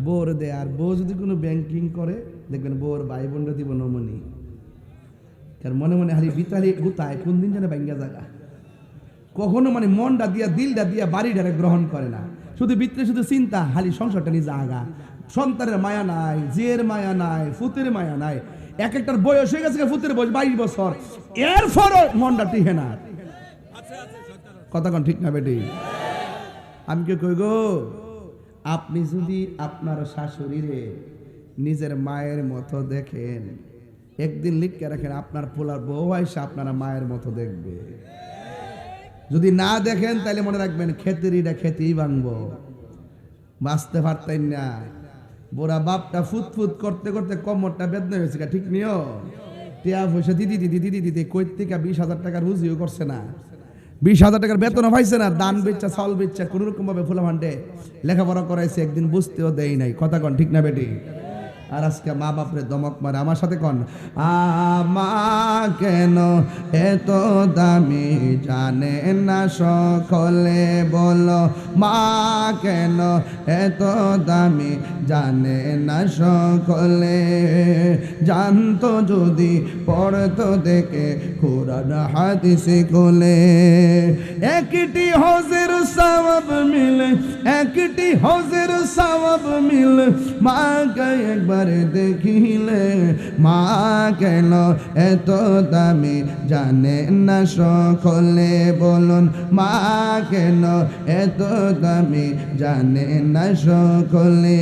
বউরে দে। আর বউ যদি কোনো ব্যাংকিং করে, দেখবেন বউর ভাই বোনরা দিব নমিনি। কারণ মনে মনে হারি বিতালি গুতায় কোন দিন যেন ব্যাঙ্গা জায়গা, কখনো মানে মনটা দিয়া দিলটা দিয়া বাড়িটারে গ্রহণ করে না। শুধু ভিতরে শুধু চিন্তা, হালি সংসারটা নিয়ে আগা, সন্তানের মায়া নাই, জিয়ের মায়া নাই, ফুতের মায়া নাই। এক একটার বয়স হয়ে গেছে, ফুতের বয়স 22 বছর, এরপরও মনটা টিকে না। কথা কোন ঠিক না বেটি? আমি কে কই গো, আপনি যদি আপনার শাশুড়িরে নিজের মায়ের মতো দেখেন, একদিন লিখে রাখেন আপনার পোলার বউ আইসা আপনারা মায়ের মতো দেখবে। যদি না দেখেন তাহলে মনে রাখবেন খেতেরিটা খেতেই ভাঙবো, বাঁচতে পারতেন না। বোরা বাপটা ফুটফুট করতে করতে কোমরটা বেদনা হয়েছে, ঠিক নিও। টিয়া পয়সা দিদি দিদি দিদি দিদি কই থেকে 20,000 টাকা রুজিও করছে না, 20,000 টাকার বেতনও পাইছে না। দান বেচা চাউল বেচা কোন রকম ভাবে ফুলা ভান্ডে লেখাপড়া করাইছে, একদিন বুঝতেও দেয় নাই। কথা কন ঠিক না বেটি? আর আজকে মা বাপরে দমক মারে। আমার সাথে কন, আমা কেন এত দামি জানে না সকলে, বলো মা কেন এত দামি জানে না সকলে। জানতো যদি পড়তো দেখে কোরআন হাদিস খুলে, একটি হজের সওয়াব মিলে, একটি হজের সওয়াব মিলে, মাকে একবার দেখিলে। মা কেন এত দামি জানে না সকলে, বলুন মা কেন এত দামি জানে না সকলে।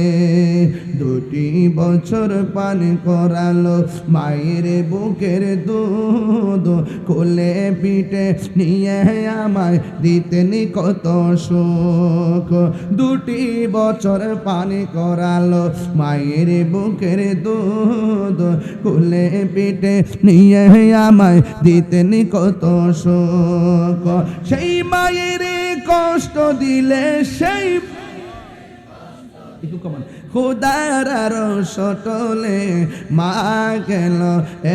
2 বছর পান করালো মায়ের বুকের দুধ, কোলে পিঠে নিয়ে আমায় দিতেন কত সুখ। 2 বছর পান করালো মায়ের বুকের দুধ, কোলে পিঠে নিয়ে আমায় দিতেন কত সুখ। সেই মায়ের কষ্ট দিলে, সেই খোদার সটলে, মা কেন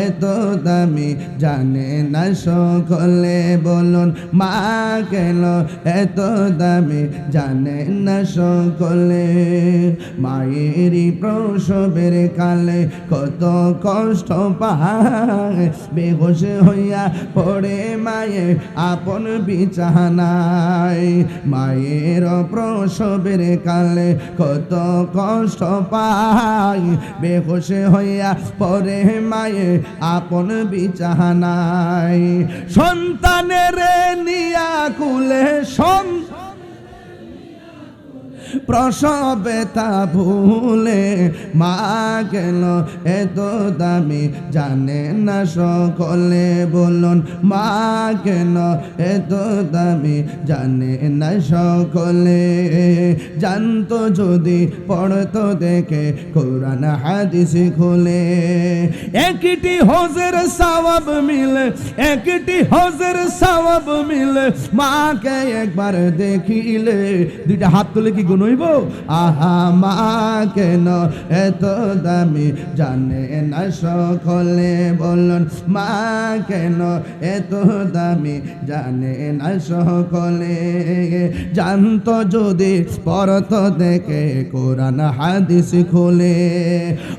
এত দামি জানে না সকলে, বলুন মা কেন এত দামি জানে না সকলে। মায়েরই প্রসবের কালে কত কষ্ট পায়, বেহুশ হইয়া পড়ে মায়ে আপন বিছানায়। মায়ের প্রসবের কালে কত কষ্ট পায়, বেহুশ হইয়া পড়ে মায়ে আপন বিছানায়। সন্তানের নিয়া কুলে প্রসবে তা ভুলে, মা কেন এত দামি জানে না সকলে, বলুন মা কেন এত দামি জানে না সকলে। জানতো যদি পড়তো দেখে কোরআন হাদিস খুলে, একটি হজের সওয়াব মিলে, একটি হজের সওয়াব মিলে, মাকে একবার দেখিলে। 2টা হাত তুলে কি গুণ হইব? আহা মা কেন এত দামি জানে না সকলে, বলুন মা কেন এত দামি জানে না সকলে। জানতো যদি পড়তো দেখে কোরআন হাদিস খুলে,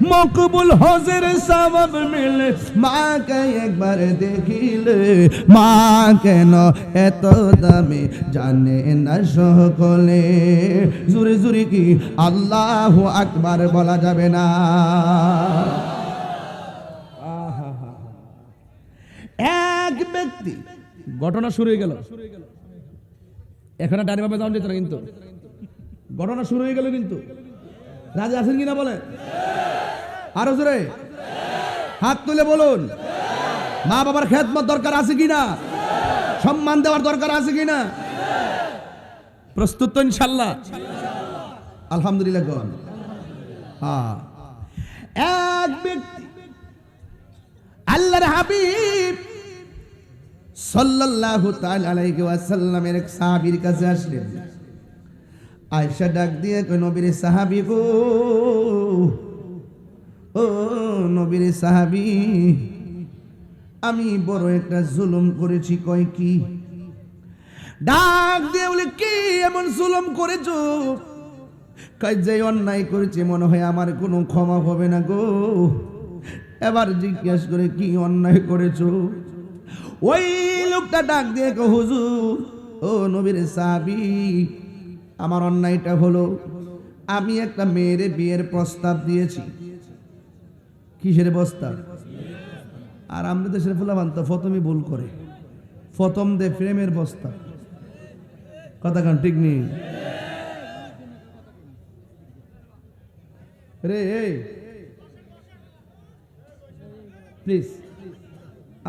মকবুল হজের সওয়াব মিলে, মাকে একবার দেখিলে। মা কেন এত দামি জানে না সকলে। জোরে জোরে কি আল্লাহু আকবার বলা যাবে না? এক ব্যক্তি, ঘটনা শুরু হয়ে গেল, এখন ডানে বামে যাওয়া যেত না, কিন্তু ঘটনা শুরু হয়ে গেল। কিন্তু রাজি আছেন কিনা বলেন? আরো জোরে হাত তুলে বলুন। মা বাবার খেদমত দরকার আছে কিনা? সম্মান দেওয়ার দরকার আছে কিনা? প্রস্তুত তো ইনশাআল্লাহ? আলহামদুলিল্লাহ। এক ব্যক্তি আল্লাহর হাবিব সাল্লাল্লাহু তাআলা আলাইহি ওয়াসাল্লামের এক সাহাবীর কাছে আসলেন। আয়েশা ডাক দিয়ে কই, নবীর সাহাবী গো, ও নবীর সাহাবী, আমি বড় একটা জুলুম করেছি। কয় কি? ডাক দিয়ে বলে, কি এমন জুলুম করেছো? কয়, যে অন্যায় করেছে মনে হয় আমার কোনো ক্ষমা হবে না গো। এবার জিজ্ঞেস করে, কি অন্যায় করেছো? ওই লোকটা ডাক দিয়ে কয়, হুজুর, ও নবীর সাহাবী, আমার অন্যায়টা হলো আমি একটা মেয়ের বিয়ের প্রস্তাব দিয়েছি। কিসের প্রস্তাব? আর আমরা দেশের ফুলাবান তো প্রথমে ভুল করে, প্রথম দে প্রেমের প্রস্তাব। কথা কান ঠিক নেই রে? প্লিজ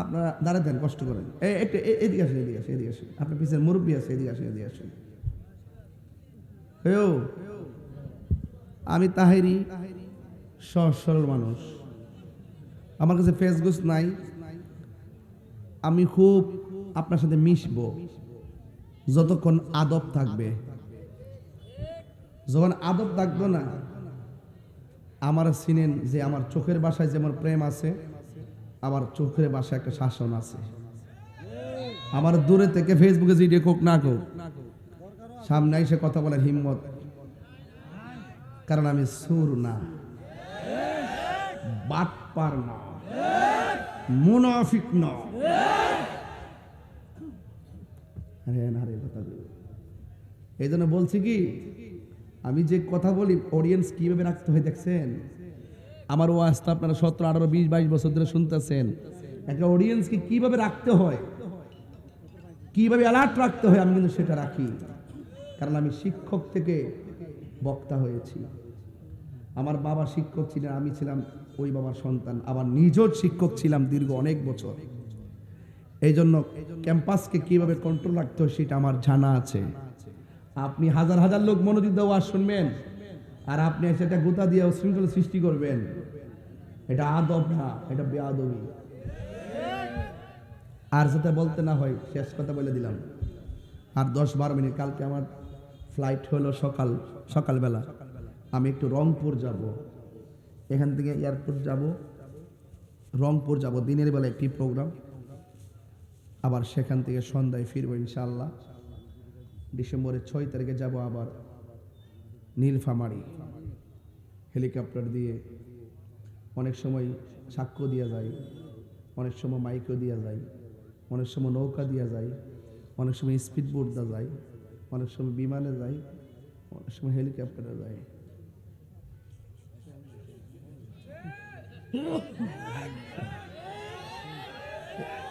আপনারা দাঁড়াতে দেন, কষ্ট করেন। একটু এদিকে আসেন, এদিকে আসেন, এদিকে আসেন। আপনার পিছনে মুরব্বী আছে, এদিকে আসেন, এদিকে আসেন। আমি তাহেরি, সহজ সরল মানুষ, আমার কাছে ফেসবুক নাই। আমি খুব আপনার সাথে মিশবো যতক্ষণ আদব থাকবে। যখন আদব থাকবো না, আমার চিনেন যে আমার চোখের ভাষায় যেমন প্রেম আছে, আমার চোখের ভাষায় একটা শাসন আছে। আমার দূরে থেকে ফেসবুকে ভিডিও কোক না কোক, সামনে এসে কথা বলার হিম্মত, কারণ আমি সুর না, বাটপার না, মুনাফিক না। এই জন্য বলছি কি, আমি যে কথা বলি অডিয়েন্স কিভাবে রাখতে হয় দেখছেন? আমার ওয়াজটা আপনারা 17, 18, 20, 22 বছর ধরে শুনতেছেন। একটা অডিয়েন্সকে কিভাবে রাখতে হয়, কিভাবে অ্যালার্ট রাখতে হয়, আমি কিন্তু সেটা রাখি। কারণ আমি শিক্ষক থেকে বক্তা হয়েছি। আমার বাবা শিক্ষক ছিলেন, আমি ছিলাম ওই বাবার সন্তান, আবার নিজেও শিক্ষক ছিলাম দীর্ঘ অনেক বছর। এই জন্য ক্যাম্পাসকে কিভাবে কন্ট্রোল রাখতে হয় সেটা আমার জানা আছে। আপনি হাজার হাজার লোক মনোযোগ দিয়ে ওয়াজ শুনবেন, আর আপনি সেটা গোতা দিয়ে শৃঙ্খলা সৃষ্টি করবেন, এটা আদব না, এটা বেআদবি। আর যেটা বলতে না হয়, শেষ কথা বলে দিলাম। আর 10-12 মিনিট, কালকে আমার ফ্লাইট হলো সকালবেলা। আমি একটু রংপুর যাব, এখান থেকে এয়ারপোর্ট যাব, রংপুর যাব, দিনের বেলা একটি প্রোগ্রাম, আবার সেখান থেকে সন্ধ্যায় ফিরবো ইনশাআল্লাহ। ডিসেম্বরের 6 তারিখে যাব আবার নীলফামারী, হেলিকপ্টার দিয়ে। অনেক সময় সাক্ষ্য দিয়া যায়, অনেক সময় মাইকও দিয়া যায়, অনেক সময় নৌকা দিয়া যায়, অনেক সময় স্পিড বোট দেওয়া যায়, অনেক সময় বিমানে যায়, অনেক সময় হেলিকপ্টারে যায়।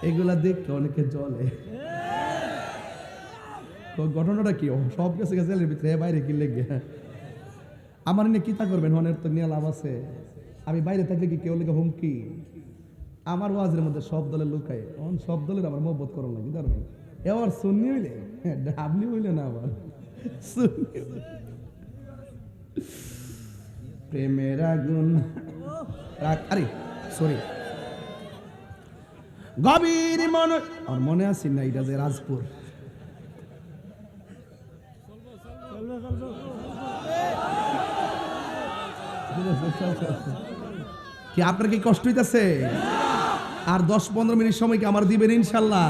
এগুলা দেখতে অনেকে চলে। ঘটনাটা কি? সব গেছে ভিতরে, বাইরে কি লেগে আমার নিয়ে কিতা করবেন? অনেক তো নিয়ে লাভ আছে। আমি বাইরে থাকলে কি কেউ লেগে হুমকি? আমার ওয়াজের মধ্যে সব দলের লুকায়, সব দলের আমার মহব্বত করার লাগে, জানেন? এবার সুন্নি হইলে, ডাবলি হইলে না, আবার প্রেমের আগুন। আরে সরি, গভীর মনে আছে না, এটা যে রাজপুর। কি আপনার কি কষ্ট হইতেছে? আর 10-15 মিনিট সময় কি আমার দিবেন ইনশাল্লাহ?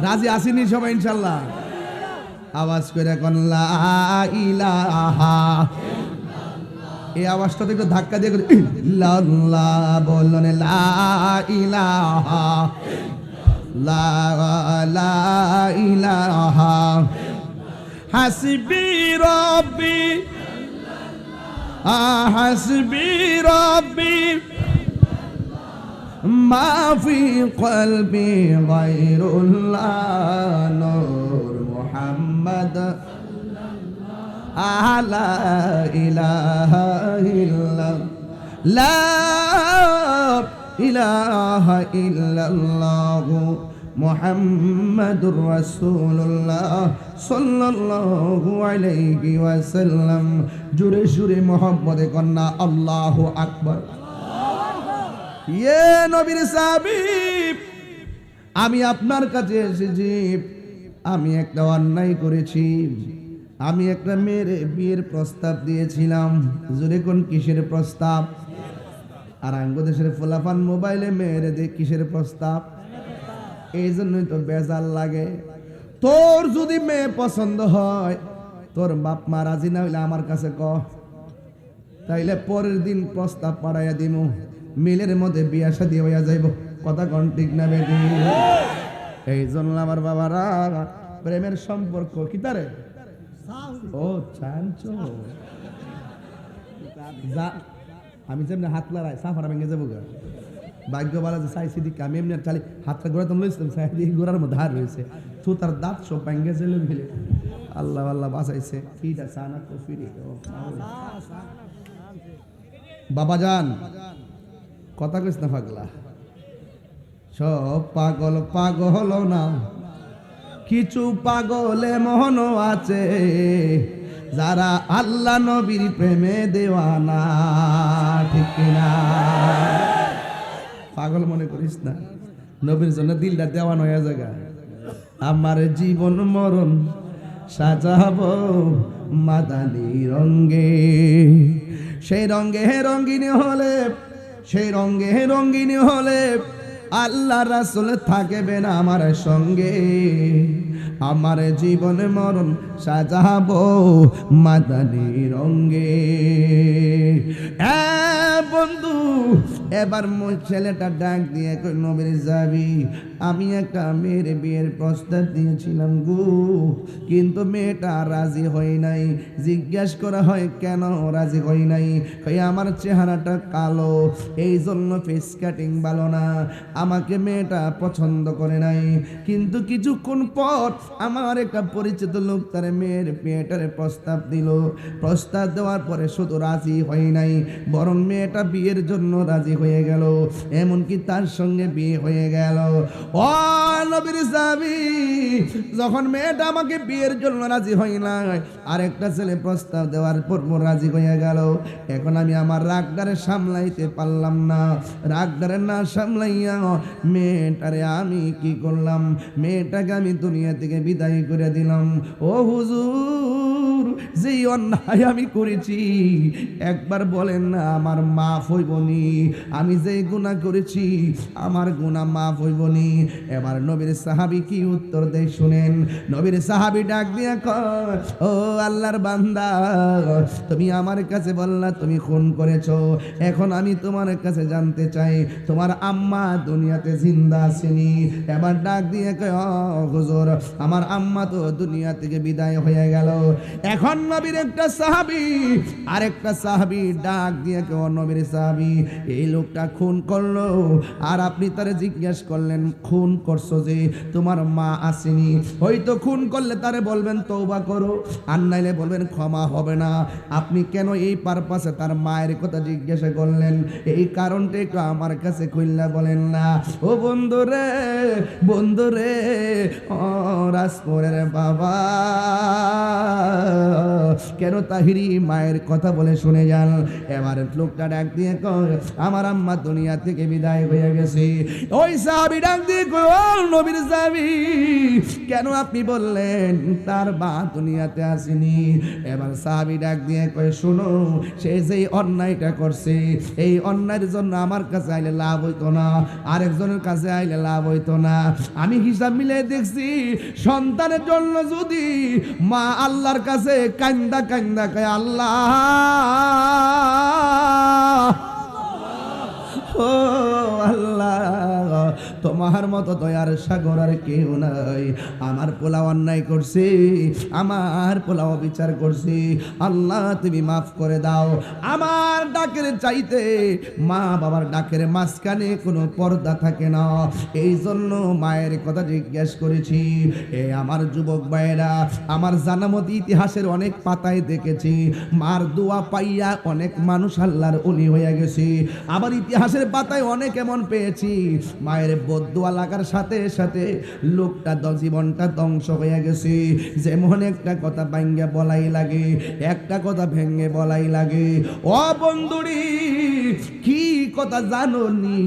রাজি আসেনি সবাই ইনশাল্লাহ? আওয়াজ করে কোন লা ইলাহা, এই আওয়াজটা একটু ধাক্কা দিয়ে করে ইল্লাল্লাহ বলুন, লা ইলাহা, লা ইলাহা, হাসবি রব্বি হাসবি রব্বি মা ফি কলবি গায়রুল্লাহ নূর মুহাম্মদ লা ইলাহা ইল্লাল্লাহ লা ইলাহা ইল্লাল্লাহ মুহাম্মাদুর রাসূলুল্লাহ সাল্লাল্লাহু আলাইহি ওয়াসাল্লাম। জোরে জোরে মুহাম্মদে কন্না আল্লাহু আকবার। ইয়ে নবীর সাহাবী, আমি আপনার কাছে এসেছি। আমি একটা অন্যায় করেছি। আমি একটা মেয়ের বিয়ের প্রস্তাব দিয়েছিলাম। জোরে কোন কিসের প্রস্তাব? আর আঙ্গদেশের ফোলাফান মোবাইলে মেয়ের দিয়ে কিসের প্রস্তাব? এই জন্যই তো বেজাল লাগে। তোর যদি মেয়ে পছন্দ হয়, তোর বাপ মা রাজি না হইলে আমার কাছে কহ, তাইলে পরের দিন প্রস্তাব পাঠাইয়া দিমু, মিলের মধ্যে বিয়া শাদী হইয়া যাইব। কথা কোন ঠিক না বেটি? এই জন্য আমার বাবারা, প্রেমের সম্পর্ক কি তারে ও চাঞ্চো যা আমি যেমনি হাত লড়াই সাফারা ভেঙে যাবো গা। ভাগ্য বলা যে চাইছি দিকে আমি এমনি চালি হাতটা গোড়া তো লইছিলাম, চাই গোড়ার মধ্যে হার রয়েছে, তো তার দাঁত সব ভেঙে গেলে মিলে আল্লাহ আল্লাহ বাঁচাইছে। ঠিক আছে আনা কফি বাবা যান, কথা কইস না পাগলা। সব পাগল পাগল না, কিছু পাগলে মহন আছে, যারা আল্লাহ নবীর প্রেমে দেওয়ানা। ঠিক কিনা? পাগল মনে করিস না, নবীর জন্য দিলটা দেওয়ান হয়ে জায়গা। আমার জীবন মরণ সাজাবো মাদানী রঙ্গে, সেই রঙ্গে রঙ্গিনী হলে, সেই রঙ্গে রঙ্গিনী হলে আল্লাহ রাসূল থাকবেন আমার সঙ্গে। আমার জীবন মরণ সাজাবো মাদানী রঙ্গে। বন্ধু, এবার ছেলেটা ডাক দিয়ে কই, নবীর যাবি, আমি একটা মেয়ের বিয়ের প্রস্তাব দিয়েছিলাম গো, কিন্তু মেয়েটা রাজি হয় নাই। জিজ্ঞাসা করা হয় কেন রাজি হয় নাই, কই আমার চেহারাটা কালো, এই জন্য ফেস কাটিং ভালো না, আমাকে মেয়েটা পছন্দ করে নাই। কিন্তু কিছুক্ষণ পর আমার একটা পরিচিত লোক তার মেয়ের মেয়েটারে প্রস্তাব দিল। প্রস্তাব দেওয়ার পরে শুধু রাজি হয় নাই, বরং মেয়েটা বিয়ের জন্য রাজি হয়ে গেল, এমনকি তার সঙ্গে বিয়ে হয়ে গেল। ও নবীর সাহাবী, যখন মেয়েটা আমাকে বিয়ের জন্য রাজি হয় না, আরেকটা ছেলে প্রস্তাব দেওয়ার পর রাজি হয়ে গেল। এখন আমি আমার রাগদারে সামলাইতে পারলাম না, রাগদারে না সামলাইয়া মেয়েটারে আমি কি করলাম, মেয়েটাকে আমি দুনিয়া থেকে বিদায় করে দিলাম। ও হুজুর, যেই অন্যায় আমি করেছি একবার বলেন না আমার মাফ হইবনি? আমি যেই গুনাহ করেছি আমার গুনাহ মাফ হইবনি? এবার নবীর সাহাবী কি উত্তর দেয় শুনেন। নবীর সাহাবী ডাক দিয়া কয়, ও আল্লাহর বান্দা, তুমি আমার কাছে বললা তুমি খুন করেছো, এখন আমি তোমার কাছে জানতে চাই তোমার আম্মা দুনিয়াতে জিন্দা আসেনি? এবার ডাক দিয়ে কয়, হুজুর আমার আম্মা তো দুনিয়া থেকে বিদায় হয়ে গেল। এখন নবীর একটা সাহাবী আরেকটা সাহাবী ডাক দিয়ে কয়, নবীর সাহাবী, এই লোকটা খুন করলো, আর আপনি তারে জিজ্ঞেস করলেন খুন করছো যে তোমার মা আসেনি, হয়তো খুন করলে তারে বলবেন তওবা করো, আর নাইলে বলবেন ক্ষমা হবে না। আপনি কেন এই পারপাসে তার মায়ের কথা জিজ্ঞাসা করলেন? এই কারণটা একটু আমার কাছে খুললা বলেন না। ও বন্ধুরে, বন্ধুরে, ও রাজপুরের বাবা, কেন তাহিরি মায়ের কথা বলে শুনে যান। এবার লোকটা ডাক দিয়ে কয়, আমার আম্মা দুনিয়া থেকে বিদায় হয়ে গেছে। ওই সাহাবী ডাক দিয়ে কয়, ও নবীর সাহাবী, কেন আপনি বললেন তার মা দুনিয়াতে আসেনি? এবার সাহাবী ডাক দিয়ে কয়, শোনো, সে যেই অন্যায়টা করছে, এই অন্যায়ের জন্য আমার কাছে আইলে লাভ হইতো না, আরেকজনের কাছে আইলে লাভ হইতো না। আমি হিসাব মিলে দেখছি, সন্তানের জন্য যদি মা আল্লাহর কাছে কান্দা কান্দা কয়, আল্লাহ ও আল্লাহ তোমার মতো দয়ার সাগর আর কেউ নাই। আমার পোলাও অন্যায় করছে, আমার পোলাও বিচার করছে, আল্লাহ তুমি মাফ করে দাও। আমার ডাকের চাইতে মা বাবার ডাকের মাঝখানে কোনো পর্দা থাকে না, এই জন্য মায়ের কথা জিজ্ঞেস করেছি। এ আমার যুবক ভাইয়েরা, আমার জানামতি ইতিহাসের অনেক পাতায় দেখেছি মার দোয়া পাইয়া অনেক মানুষ আল্লাহর ওলি হয়ে গেছে। আবার ইতিহাসের পাতায় অনেক এমন পেয়েছি মায়ের বদদোয়া লাগার সাথে সাথে লোকটা জীবনটা ধ্বংস হয়ে গেছে। যেমন একটা কথা ভাঙ্গে বলাই লাগে, একটা কথা ভেঙ্গে বলাই লাগে। ও বন্ধুরি, কি কথা জানো নি?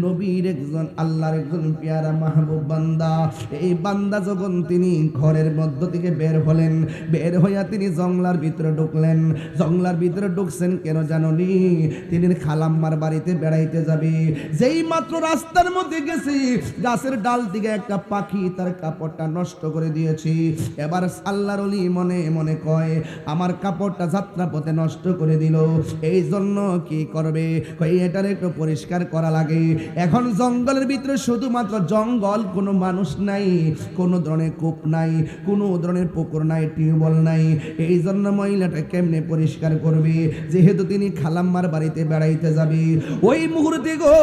নবীর একজন আল্লাহর একজন পেয়ারা মাহবুব বান্দা, এই বান্দা যখন তিনি ঘরের মধ্য থেকে বের হলেন, বের হইয়া তিনি জঙ্গলার ভিতরে ঢুকলেন। জঙ্গলার ভিতরে ঢুকছেন কেন জানো নি? তিনি খালাম্মার বাড়িতে বেড়াইতে যাবে। যেই মাত্র রাস্তার মধ্যে গেছি, গাছের ডাল থেকে একটা পাখি তার কাপড়টা নষ্ট করে দিয়েছি। এবার আল্লাহর ওলি মনে মনে কয়, আমার কাপড়টা যাত্রা পথে নষ্ট করে দিল, এই জন্য কি করবে? কই এটার একটু পরিষ্কার করা লাগে। এখন জঙ্গলের ভিতরে শুধুমাত্র জঙ্গল, কোনো মানুষ নাই, কোনো ধরনের কূপ নাই, কোনো ধরনের পুকুর নাই, টিউবওয়েল নাই। এই জন্য মহিলাটা কেমনে পরিষ্কার করবে? যেহেতু তিনি খালাম্মার বাড়িতে বেড়াইতে যাবে। ওই মুহূর্তে গো,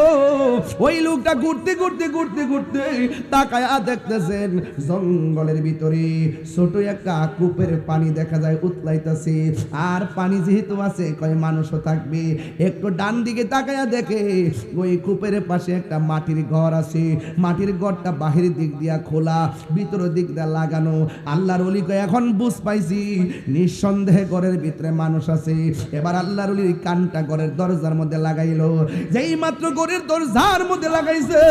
ওই লোকটা ঘুরতে ঘুরতে ঘুরতে ঘুরতে তাকায়া দেখতেছেন জঙ্গলের ভিতরে ছোট একটা কূপের পানি দেখা যায় উতলাইতেছে। আর পানি যেহেতু আছে, কয় মানুষও থাকবে। একটু ডান দিকে তাকায়া দেখে ওই কূপের পাশে একটা মাটির ঘর আছে। মাটির ঘরটা বাহির দিক দিয়া খোলা, ভিতর দিক দিয়া লাগানো। আল্লাহর ওলি কয়, এখন বুঝ পাইছি নিঃসন্দেহে ঘরের ভিতরে মানুষ আছে। এবার আল্লাহর ওলির কানটা ঘরের দরজার মধ্যে লাগাইলো। যেই মাত্র ঘরের দরজার মধ্যে লাগাইছে,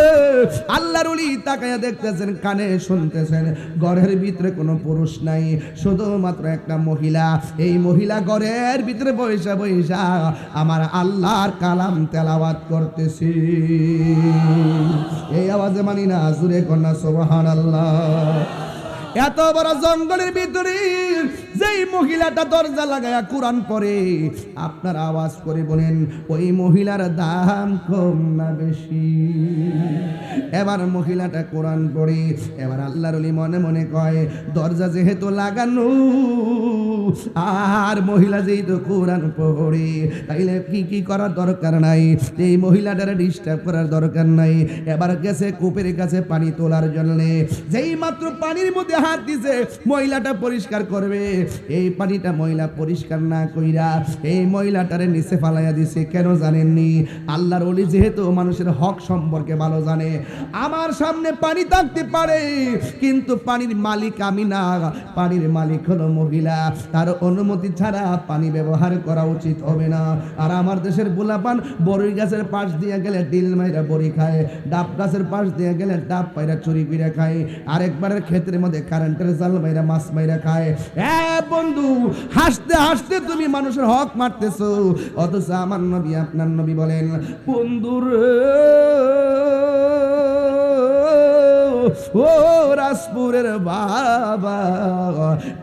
আল্লাহর ওলি তাকায়া দেখতেছেন, কানে শুনতেছেন, ঘরের ভিতরে কোনো পুরুষ নাই, শুধুমাত্র একটা মহিলা। এই মহিলা ঘরের ভিতরে বৈশা বৈশা আমার আল্লাহর কালাম তেলাওয়াত করতেছি। এই আওয়াজে মানি না, জুরে কন্যা সুবহানাল্লাহ। এত বড় জঙ্গলের ভিতরে যেই মহিলাটা দরজা লাগায়া কোরআন পড়ে, আপনার আওয়াজ করে বলেন, ওই মহিলার দাম কম না বেশি? এবার মহিলাটা কোরআন পড়ে। এবার আল্লাহর ওলি মনে মনে কয়, দরজা যেহেতু লাগানো আর মহিলা যেহেতু কোরআন পড়ে, তাইলে কি করার দরকার নাই, এই মহিলাটারে ডিস্টার্ব করার দরকার নাই। এবার গেছে কূপের কাছে পানি তোলার জন্য। যেই মাত্র পানির মধ্যে হাত দিছে, মহিলাটা পরিষ্কার করবে, এই পানিটা মহিলা পরিষ্কার না কইরা এই মহিলাটারে নিচে ফালাইয়া দিছে। কেন জানেননি? আল্লাহর ওলি যেহেতু মানুষের হক সম্পর্কে ভালো জানে। আমার সামনে পানি থাকতে পারে, কিন্তু পানির মালিক আমি না, পানির মালিক হলো মহিলা। তার অনুমতি ছাড়া পানি ব্যবহার করা উচিত হবে না। আর আমার দেশের বুলাপান বড়ই গাছের পাশ দিয়ে গেলে ডিল মাইরা বড়ি খায়, ডাব গাছের পাশ দিয়ে গেলে ডাব পাইরা চুরি করে খায়, আরেকবারের ক্ষেত্রের মধ্যে কারেন্টের জাল মাইরা মাছ মাইরা খায়। বন্ধু, হাসতে হাসতে তুমি মানুষের হক মারতেছো, অথচ আমার নবী আপনার নবী বলেন, বন্ধুর ও রাজপুরের বাবা,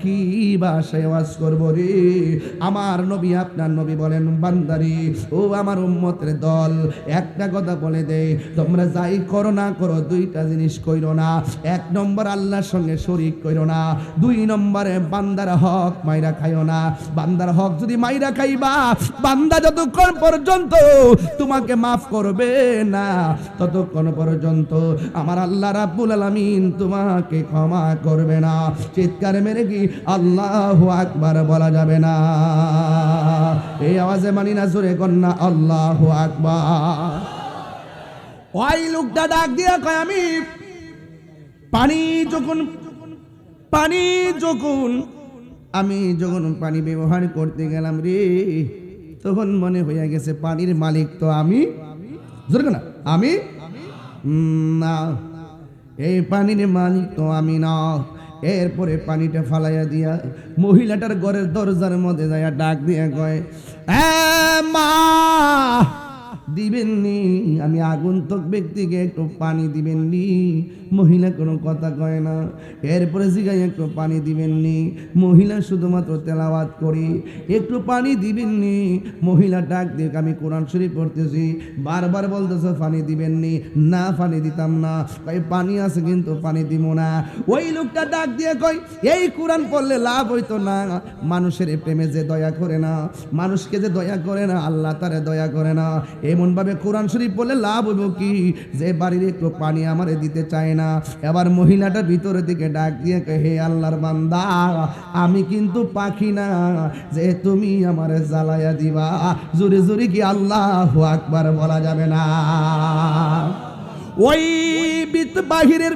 কি ভাষায় ওয়াজ করব রে? আমার নবী আপনার নবী বলেন, বান্দারি ও আমার উম্মতের দল, একটা কথা বলে দে, তোমরা যাই করো না করো, দুইটা জিনিস কইরো না। এক নম্বর আল্লাহর সঙ্গে শরীক কইরো না, দুই নম্বরে বান্দার হক মাইরা খাইও না। বান্দার হক যদি মাইরা খাইবা, বান্দা যতক্ষণ পর্যন্ত তোমাকে মাফ করবে না, ততক্ষণ পর্যন্ত আমার আল্লাহ রাব্বুল আলামিন তোমাকে ক্ষমা করবে না। চিৎকার মেরে কি আল্লাহু আকবার বলা যাবে না? এই আওয়াজে মানি না, জোরে কন্যা আল্লাহু আকবার। ওই লোকটা ডাক দিয়া কয়, আমি যখন পানি ব্যবহার করতে গেলাম রে, তখন মনে হইয়া গেছে পানির মালিক তো আমি, জোরে না, আমি না, এই পানির মালিক তো আমি না। এরপরে পানিটা ফালাইয়া দিয়া মহিলাটার ঘরের দরজার মধ্যে যাইয়া ডাক দিয়া কয়, মা দিবেননি, আমি আগন্তুক ব্যক্তিকে একটু পানি দিবেননি। মহিলা কোনো কথা কয় না। এরপরে জিগাই একটু পানি দিবেননি, মহিলা শুধুমাত্র তেলাওয়াত করি, একটু পানি দিবেননি। মহিলা ডাক দিয়ে, আমি কোরআন শরীফ পড়তেছি, বারবার বলতেছে পানি দিবেননি। না, পানি দিতাম না। তাই পানি আছে কিন্তু পানি দিব না। ওই লোকটা ডাক দিয়ে কয়, এই কোরআন পড়লে লাভ হইতো না? মানুষের প্রেমে যে দয়া করে না, মানুষকে যে দয়া করে না, আল্লাহ তারে দয়া করে না। এমন ভাবে কোরআন শরীফ বলে লাভ হইব কি, যে বাড়ির একটু পানি আমারে দিতে চায় না। এবার মহিলাটা ভিতরের দিকে ডাক দিয়ে কয়, হে আল্লাহর বান্দা, আমি কিন্তু পাখি না যে তুমি আমারে জ্বালায়া দিবা। জোরে জোরে কি আল্লাহু আকবার বলা যাবে না? ওই বাহিরের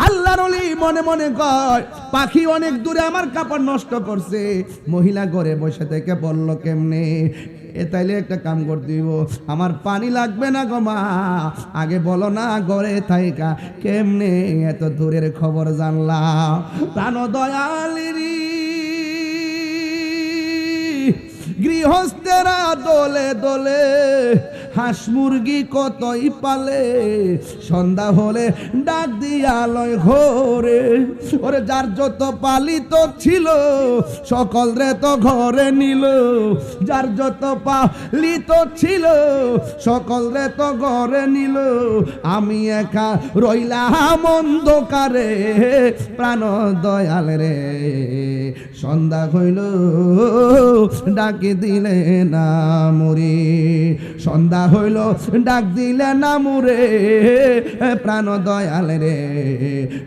আল্লাহর ওলি মনে মনে কয়, পাখি অনেক দূরে আমার কাপড় নষ্ট করছে। মহিলা ঘরে বসে থেকে বলল, কেমনে? তাইলে একটা কাম করতে দিব, আমার পানি লাগবে না গো মা, আগে বলো না ঘরে থাইকা কেমনে এত দূরের খবর জানলা? প্রাণ দয়ালেরি গৃহস্থেরা দলে দলে হাঁস মুরগি কতই পালে, সন্ধ্যা হলে ডাক দিয়া লয় ঘরে। ওরে যার যত পালিত ছিল সকল রে তো ঘরে নিল, যার যত পালিত ছিল সকল রে তো ঘরে নিল। আমি একা রইলাম অন্ধকারে, প্রাণ দয়াল রে সন্ধ্যা হইল ডাকে দিলে না মরে, সন্ধ্যা হইল ডাক দিলে না মুরে, প্রাণ দয়াল রে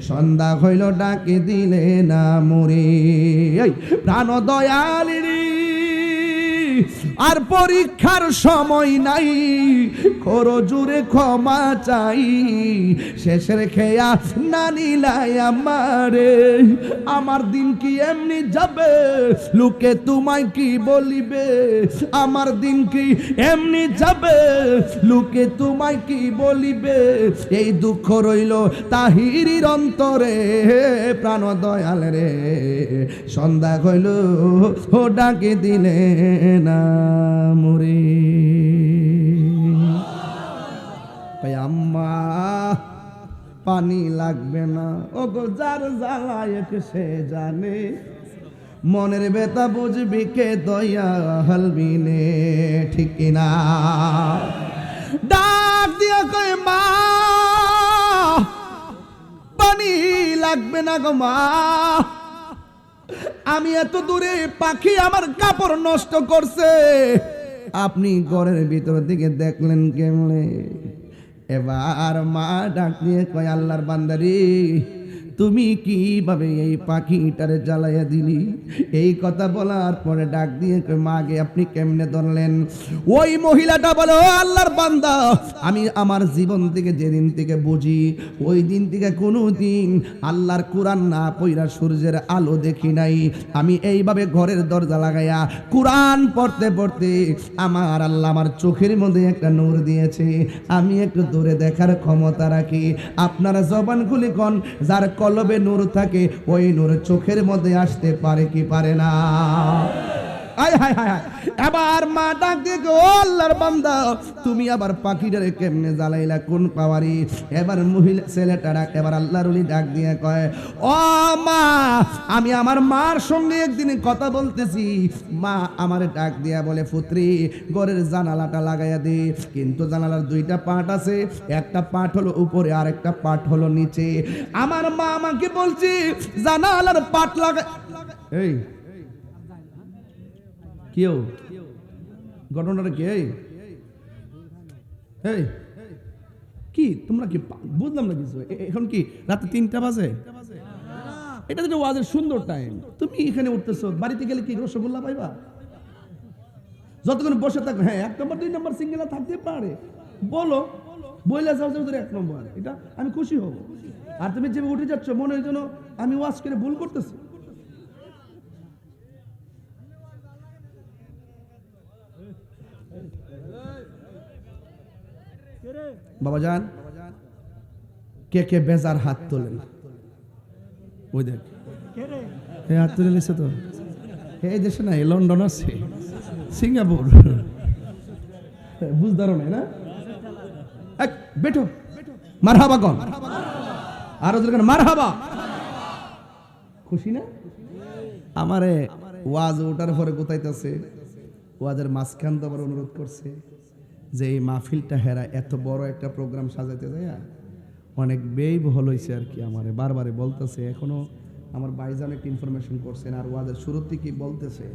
সন্ধ্যা হইল ডাকে দিলে না মুরে। প্রাণ দয়াল রে আর পরীক্ষার সময় নাই, খরো জুড়ে ক্ষমা চাই, শেষের খেয়া না নিলাই আমারে। আমার দিন কি এমনি যাবে, লোকে তোমায় কি বলিবে? আমার দিন কি এমনি যাবে, লোকে তোমায় কি বলিবে? এই দুঃখ রইল তাহিরির অন্তরে, প্রাণ দয়াল রে সন্ধ্যা হইল ও ডাকে দিলে না মুরে। আম্মা পানি লাগবে না, ও গো যার জ্বালায় সে জানে, মনের বেতা বুঝবি কে দয়া হালবিনে, ঠিক কিনা? ডাক দিয়া কয়, মা পানি লাগবে না গো মা, আমি এত দূরে, পাখি আমার কাপড় নষ্ট করছে। আপনি ঘরের ভিতর দিকে দেখলেন কেমনে? এবার মা ডাক দিয়ে কয়, আল্লাহর বান্দারি, তুমি কিভাবে এই পাখিটারে জ্বালাইয়া দিলি? এই কথা বলার পরে ডাক দিয়ে কয়, মা গে আপনি কেমনে ধরলেন? ওই মহিলাটা বলে, ও আল্লাহর বান্দা, আমি আমার জীবন থেকে যেদিন থেকে বুঝি, ওই দিন থেকে কোনো দিন আল্লাহর কোরআন না পইরা সূর্যের আলো দেখি নাই। আমি এইভাবে ঘরের দরজা লাগাইয়া কোরআন পড়তে পড়তে আমার আল্লাহ আমার চোখের মধ্যে একটা নূর দিয়েছে, আমি একটু দূরে দেখার ক্ষমতা রাখি। আপনারা জবান খুলে কোন, যার কলবে নূর থাকে ওই নূর চোখের মধ্যে আসতে পারে কি পারে না? আয় হায় হায় হায়। এবার মা ডাক দিয়ে, ও আল্লাহর বান্দা, তুমি আবার পাখিটারে কেমনে জ্বালাইলা, কোন পাওয়ারি? এবার মহিলা ছেলেটা ডাক, এবার আল্লাহর ওলি ডাক দিয়ে কয়, ও মা, আমি আমার মার সঙ্গে একদিন কথা বলতেছি। মা আমার ডাক দিয়া বলে, পুত্রী ঘরের জানালাটা লাগাইয়া দে। কিন্তু জানালার দুইটা পাট আছে, একটা পাট হলো উপরে আর একটা পাট হলো নিচে। আমার মা আমাকে বলছি জানালার পাট লাগা। এই কেউ ঘটনাটা কি? এই কি তোমরা কি বুঝলাম না কিছু? এখন কি রাতে 3টা বাজে? এটা তো ওয়াজের সুন্দর টাইম, তুমি এখানে উঠতেছো, বাড়িতে গেলে কি রসগোল্লা পাইবা? যতক্ষণ বসে থাকবে, হ্যাঁ 1 নম্বর 2 নম্বর সিঙ্গেলা থাকতে পারে, বলো, বইলা যাও যে 1 নম্বর, এটা আমি খুশি হব। আর তুমি যে উঠে যাচ্ছ মনে হয় যেন আমি ওয়াজ করে ভুল করতেছি। বাবা জান, কে কে বেজার হাত তোলেন? ওই দেখ, হাত তুলে নিছে তো। এই দেশে নাই, লন্ডন আছে, সিঙ্গাপুর, বুঝদারো নাই না? বেটো মারহাবা কোন আর ওদের মারহাবা খুশি না আমারে ওয়াজ ওটার পরে কোথাইতেছে ওয়াজের মাঝখান তো আবার অনুরোধ করছে যে এই মাহফিলটা হেরা এত বড় একটা প্রোগ্রাম সাজাইতে যায় অনেক ব্যয়বহুল হয়েছে আর কি আমারে বারবারে বলতেছে এখনো আমার ভাইজান একটা ইনফরমেশন করছেন আর ওয়াজের শুরুতে কি বলতেছে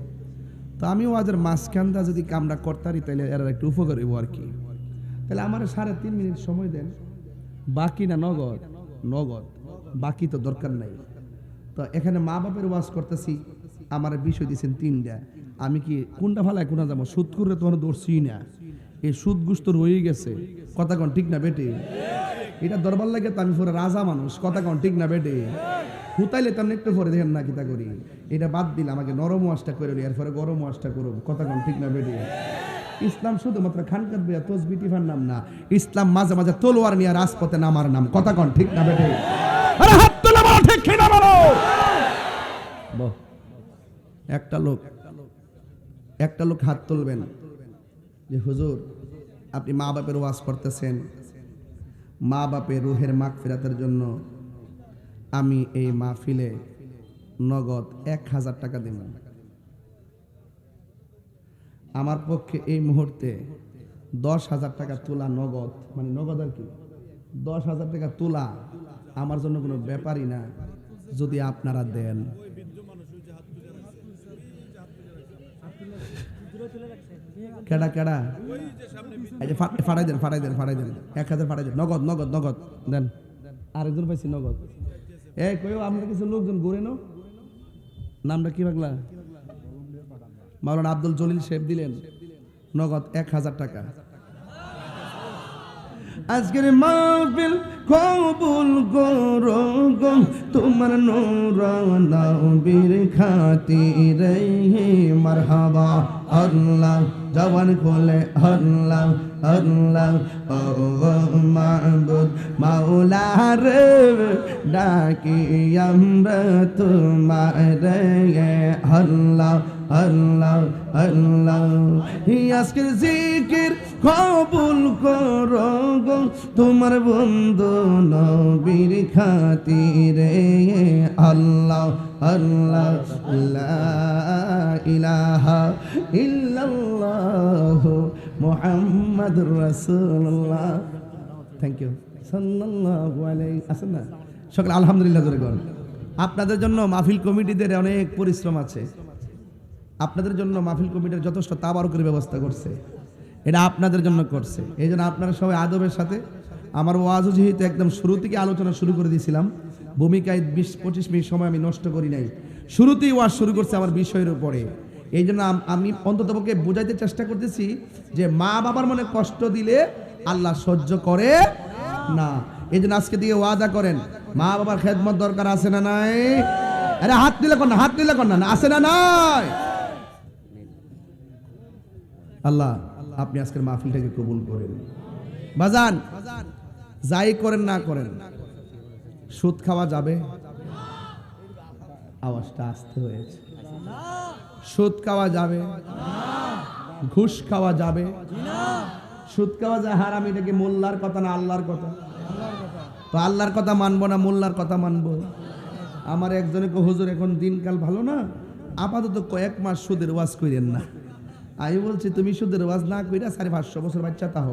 তো আমি ওয়াজের মাঝখানটা যদি কামটা করতারি তাহলে এরা একটু উপকার হইব আর কি তাহলে আমার 3.5 মিনিট সময় দেন বাকি না নগদ নগদ বাকি তো দরকার নাই তো এখানে মা বাপের ওয়াজ করতেছি আমার বিষয় দিয়েছেন 3টা আমি কি কোনটা ফালায় কোনটা যাবো সুদ করে তোমার দৌড়ছি না এই সুদ গুস্ত রয়ে গেছে কথা কন ঠিক না বেটে এটা দরবার লাগে তো আমি পুরো রাজা মানুষ কথা কন ঠিক না বেটে হুতাইলে তেমন একটু পরে দেখেন না কিতা করি এটা বাদ দিলে আমাকে নরম ওয়াজটা করে এরপরে গরম ওয়াজটা করুন কথা কন ঠিক না বেটে ইসলাম শুধুমাত্র খান কাটবে তসবি টিফার নাম না ইসলাম মাঝে মাঝে তলোয়ার নিয়ে রাজপথে নামার নাম কথা কন ঠিক না বেটে আরে হাত তোলা বলো ঠিক কিনা বলো একটা লোক হাত তুলবেন যে হুজুর আপনি মা বাপের ওয়াজ করতেছেন মা বাপের রুহের মাগফিরাতের জন্য আমি এই মাহফিলে নগদ 1000 টাকা দেব আমার পক্ষে এই মুহূর্তে 10,000 টাকা তোলা নগদ মানে নগদ আর কি 10,000 টাকা তোলা আমার জন্য কোনো ব্যাপারই না যদি আপনারা দেন কেডা কেডা এই যে ফাড়াই দেন 1000 ফাড়াই দেন নগদ নগদ নগদ দেন আরেকজন পাইছি নগদ এই কইও আমরা কিছু লোকজন ঘুরে নাও নামটা কি বাংলা মাওলানা আব্দুল জলিল সাহেব দিলেন নগদ 1000 টাকা আজকের মাহফিল কবুল করো গো তোমার নূর নবীর খাতিরে মারহাবা আল্লাহ জবান খুলে আল্লাহ আল্লাহ ও মাবুদ মাওলা রে ডাকি আমরা তোমারে আল্লাহ আল্লাহ আল্লাহ আজকের জিকির কবুল করো গো তোমার বন্ধু নবীর খাতিরে আল্লাহ আল্লাহ লা ইলাহা ইল্লাল্লাহ মুহাম্মাদুর রাসূলুল্লাহ থ্যাংক ইউ সাল্লাল্লাহু আলাইহি আসেন সকল আলহামদুলিল্লাহ জোরে বলেন আপনাদের জন্য মাহফিল কমিটিদের অনেক পরিশ্রম আছে আপনাদের জন্য মাহফিল কমিটির যথেষ্ট তাবারুকের ব্যবস্থা করছে এটা আপনাদের জন্য করছে এই জন্য আপনারা সবাই আদবের সাথে আমার ওয়াজও যেহেতু একদম শুরু থেকে আলোচনা শুরু করে দিয়েছিলাম ভূমিকায় 20-25 মিনিট সময় আমি নষ্ট করি নাই শুরুতেই ওয়াজ শুরু করছে আমার বিষয়ের উপরে এই জন্য আমি অন্ততপক্ষে বোঝাইতে চেষ্টা করতেছি যে মা বাবার মনে কষ্ট দিলে আল্লাহ সহ্য করে না এই জন্য আজকে দিয়ে ওয়াদা করেন মা বাবার খেদমত দরকার আছে না নাই আরে হাত দিলে কোন না আছে না নাই আল্লাহ আপনি আজকের মাহফিলটাকে কবুল করেন বাজান যাই করেন না করেন সুদ খাওয়া যাবে আওয়াজটা আসতে হয়েছে সুদ খাওয়া যাবে ঘুষ খাওয়া যাবে সুদ খাওয়া যায় হারাম এটা কি মোল্লার কথা না আল্লাহর কথা তো আল্লাহর কথা মানবো না মোল্লার কথা মানবো আমার একজনে কো হুজুর এখন দিনকাল ভালো না আপাতত কয়েক মাস সুদের ওয়াজ করেন না আমি বলছি তুমি সুদের ওয়াজ না কইরা 550 বছর বাচ্চা তাহ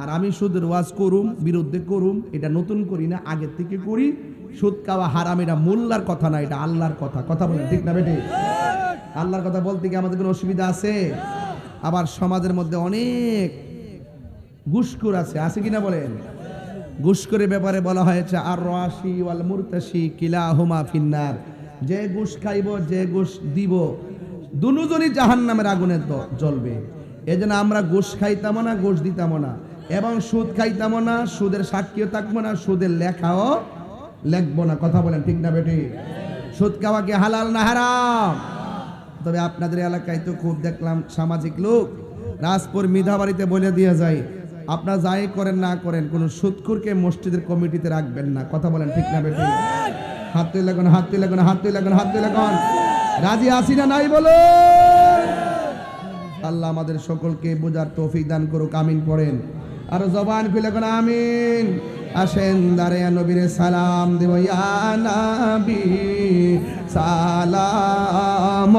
আর আমি সুদের ওয়াজ করুম বিরুদ্ধে করুম এটা নতুন করি না আগের থেকে করি সুদ খাওয়া হারাম এটা মোল্লার কথা না এটা আল্লাহর কথা কথা বলেন ঠিক না বেটে আল্লাহর কথা বলতে কি আমাদের কোনো অসুবিধা আছে আবার সমাজের মধ্যে অনেক ঘুষখোর আছে কিনা বলেন ঘুষখোরের ব্যাপারে বলা হয়েছে আর রাশি ওয়াল মুরতাশি কিলাহুমা ফিন্নার যে ঘুষ খাইব যে ঘুষ দিব দুজনই জাহান্নামের আগুনে জ্বলবে এজন্য আমরা ঘুষ খাইতাম না ঘুষ দিতাম না এবং সুদ খাইতাম না সুদের সাক্ষীও থাকবো না সুদের লেখাও লিখবো না কথা বলেন ঠিক না বেটি সুদ খাওয়া কি হালাল না হারাম তবে আপনাদের এলাকায় তো খুব দেখলাম সামাজিক লোক রাজপুর মিধাবাড়িতে বলে দিয়ে যায় আপনারা যাই করেন না করেন কোন সুদখোরকে মসজিদের কমিটিতে রাখবেন না কথা বলেন ঠিক না বেটি হাত তুলে লাগুন রাজি আছি না নাই বলো আল্লাহ আমাদের সকলকে বোঝার তৌফিক দান করুক আমিন পড়েন আর জবান খুলে কোন আমিন। আসেন দাঁড়িয়ে নবীরে সালাম দেব, ইয়া নবী সালাম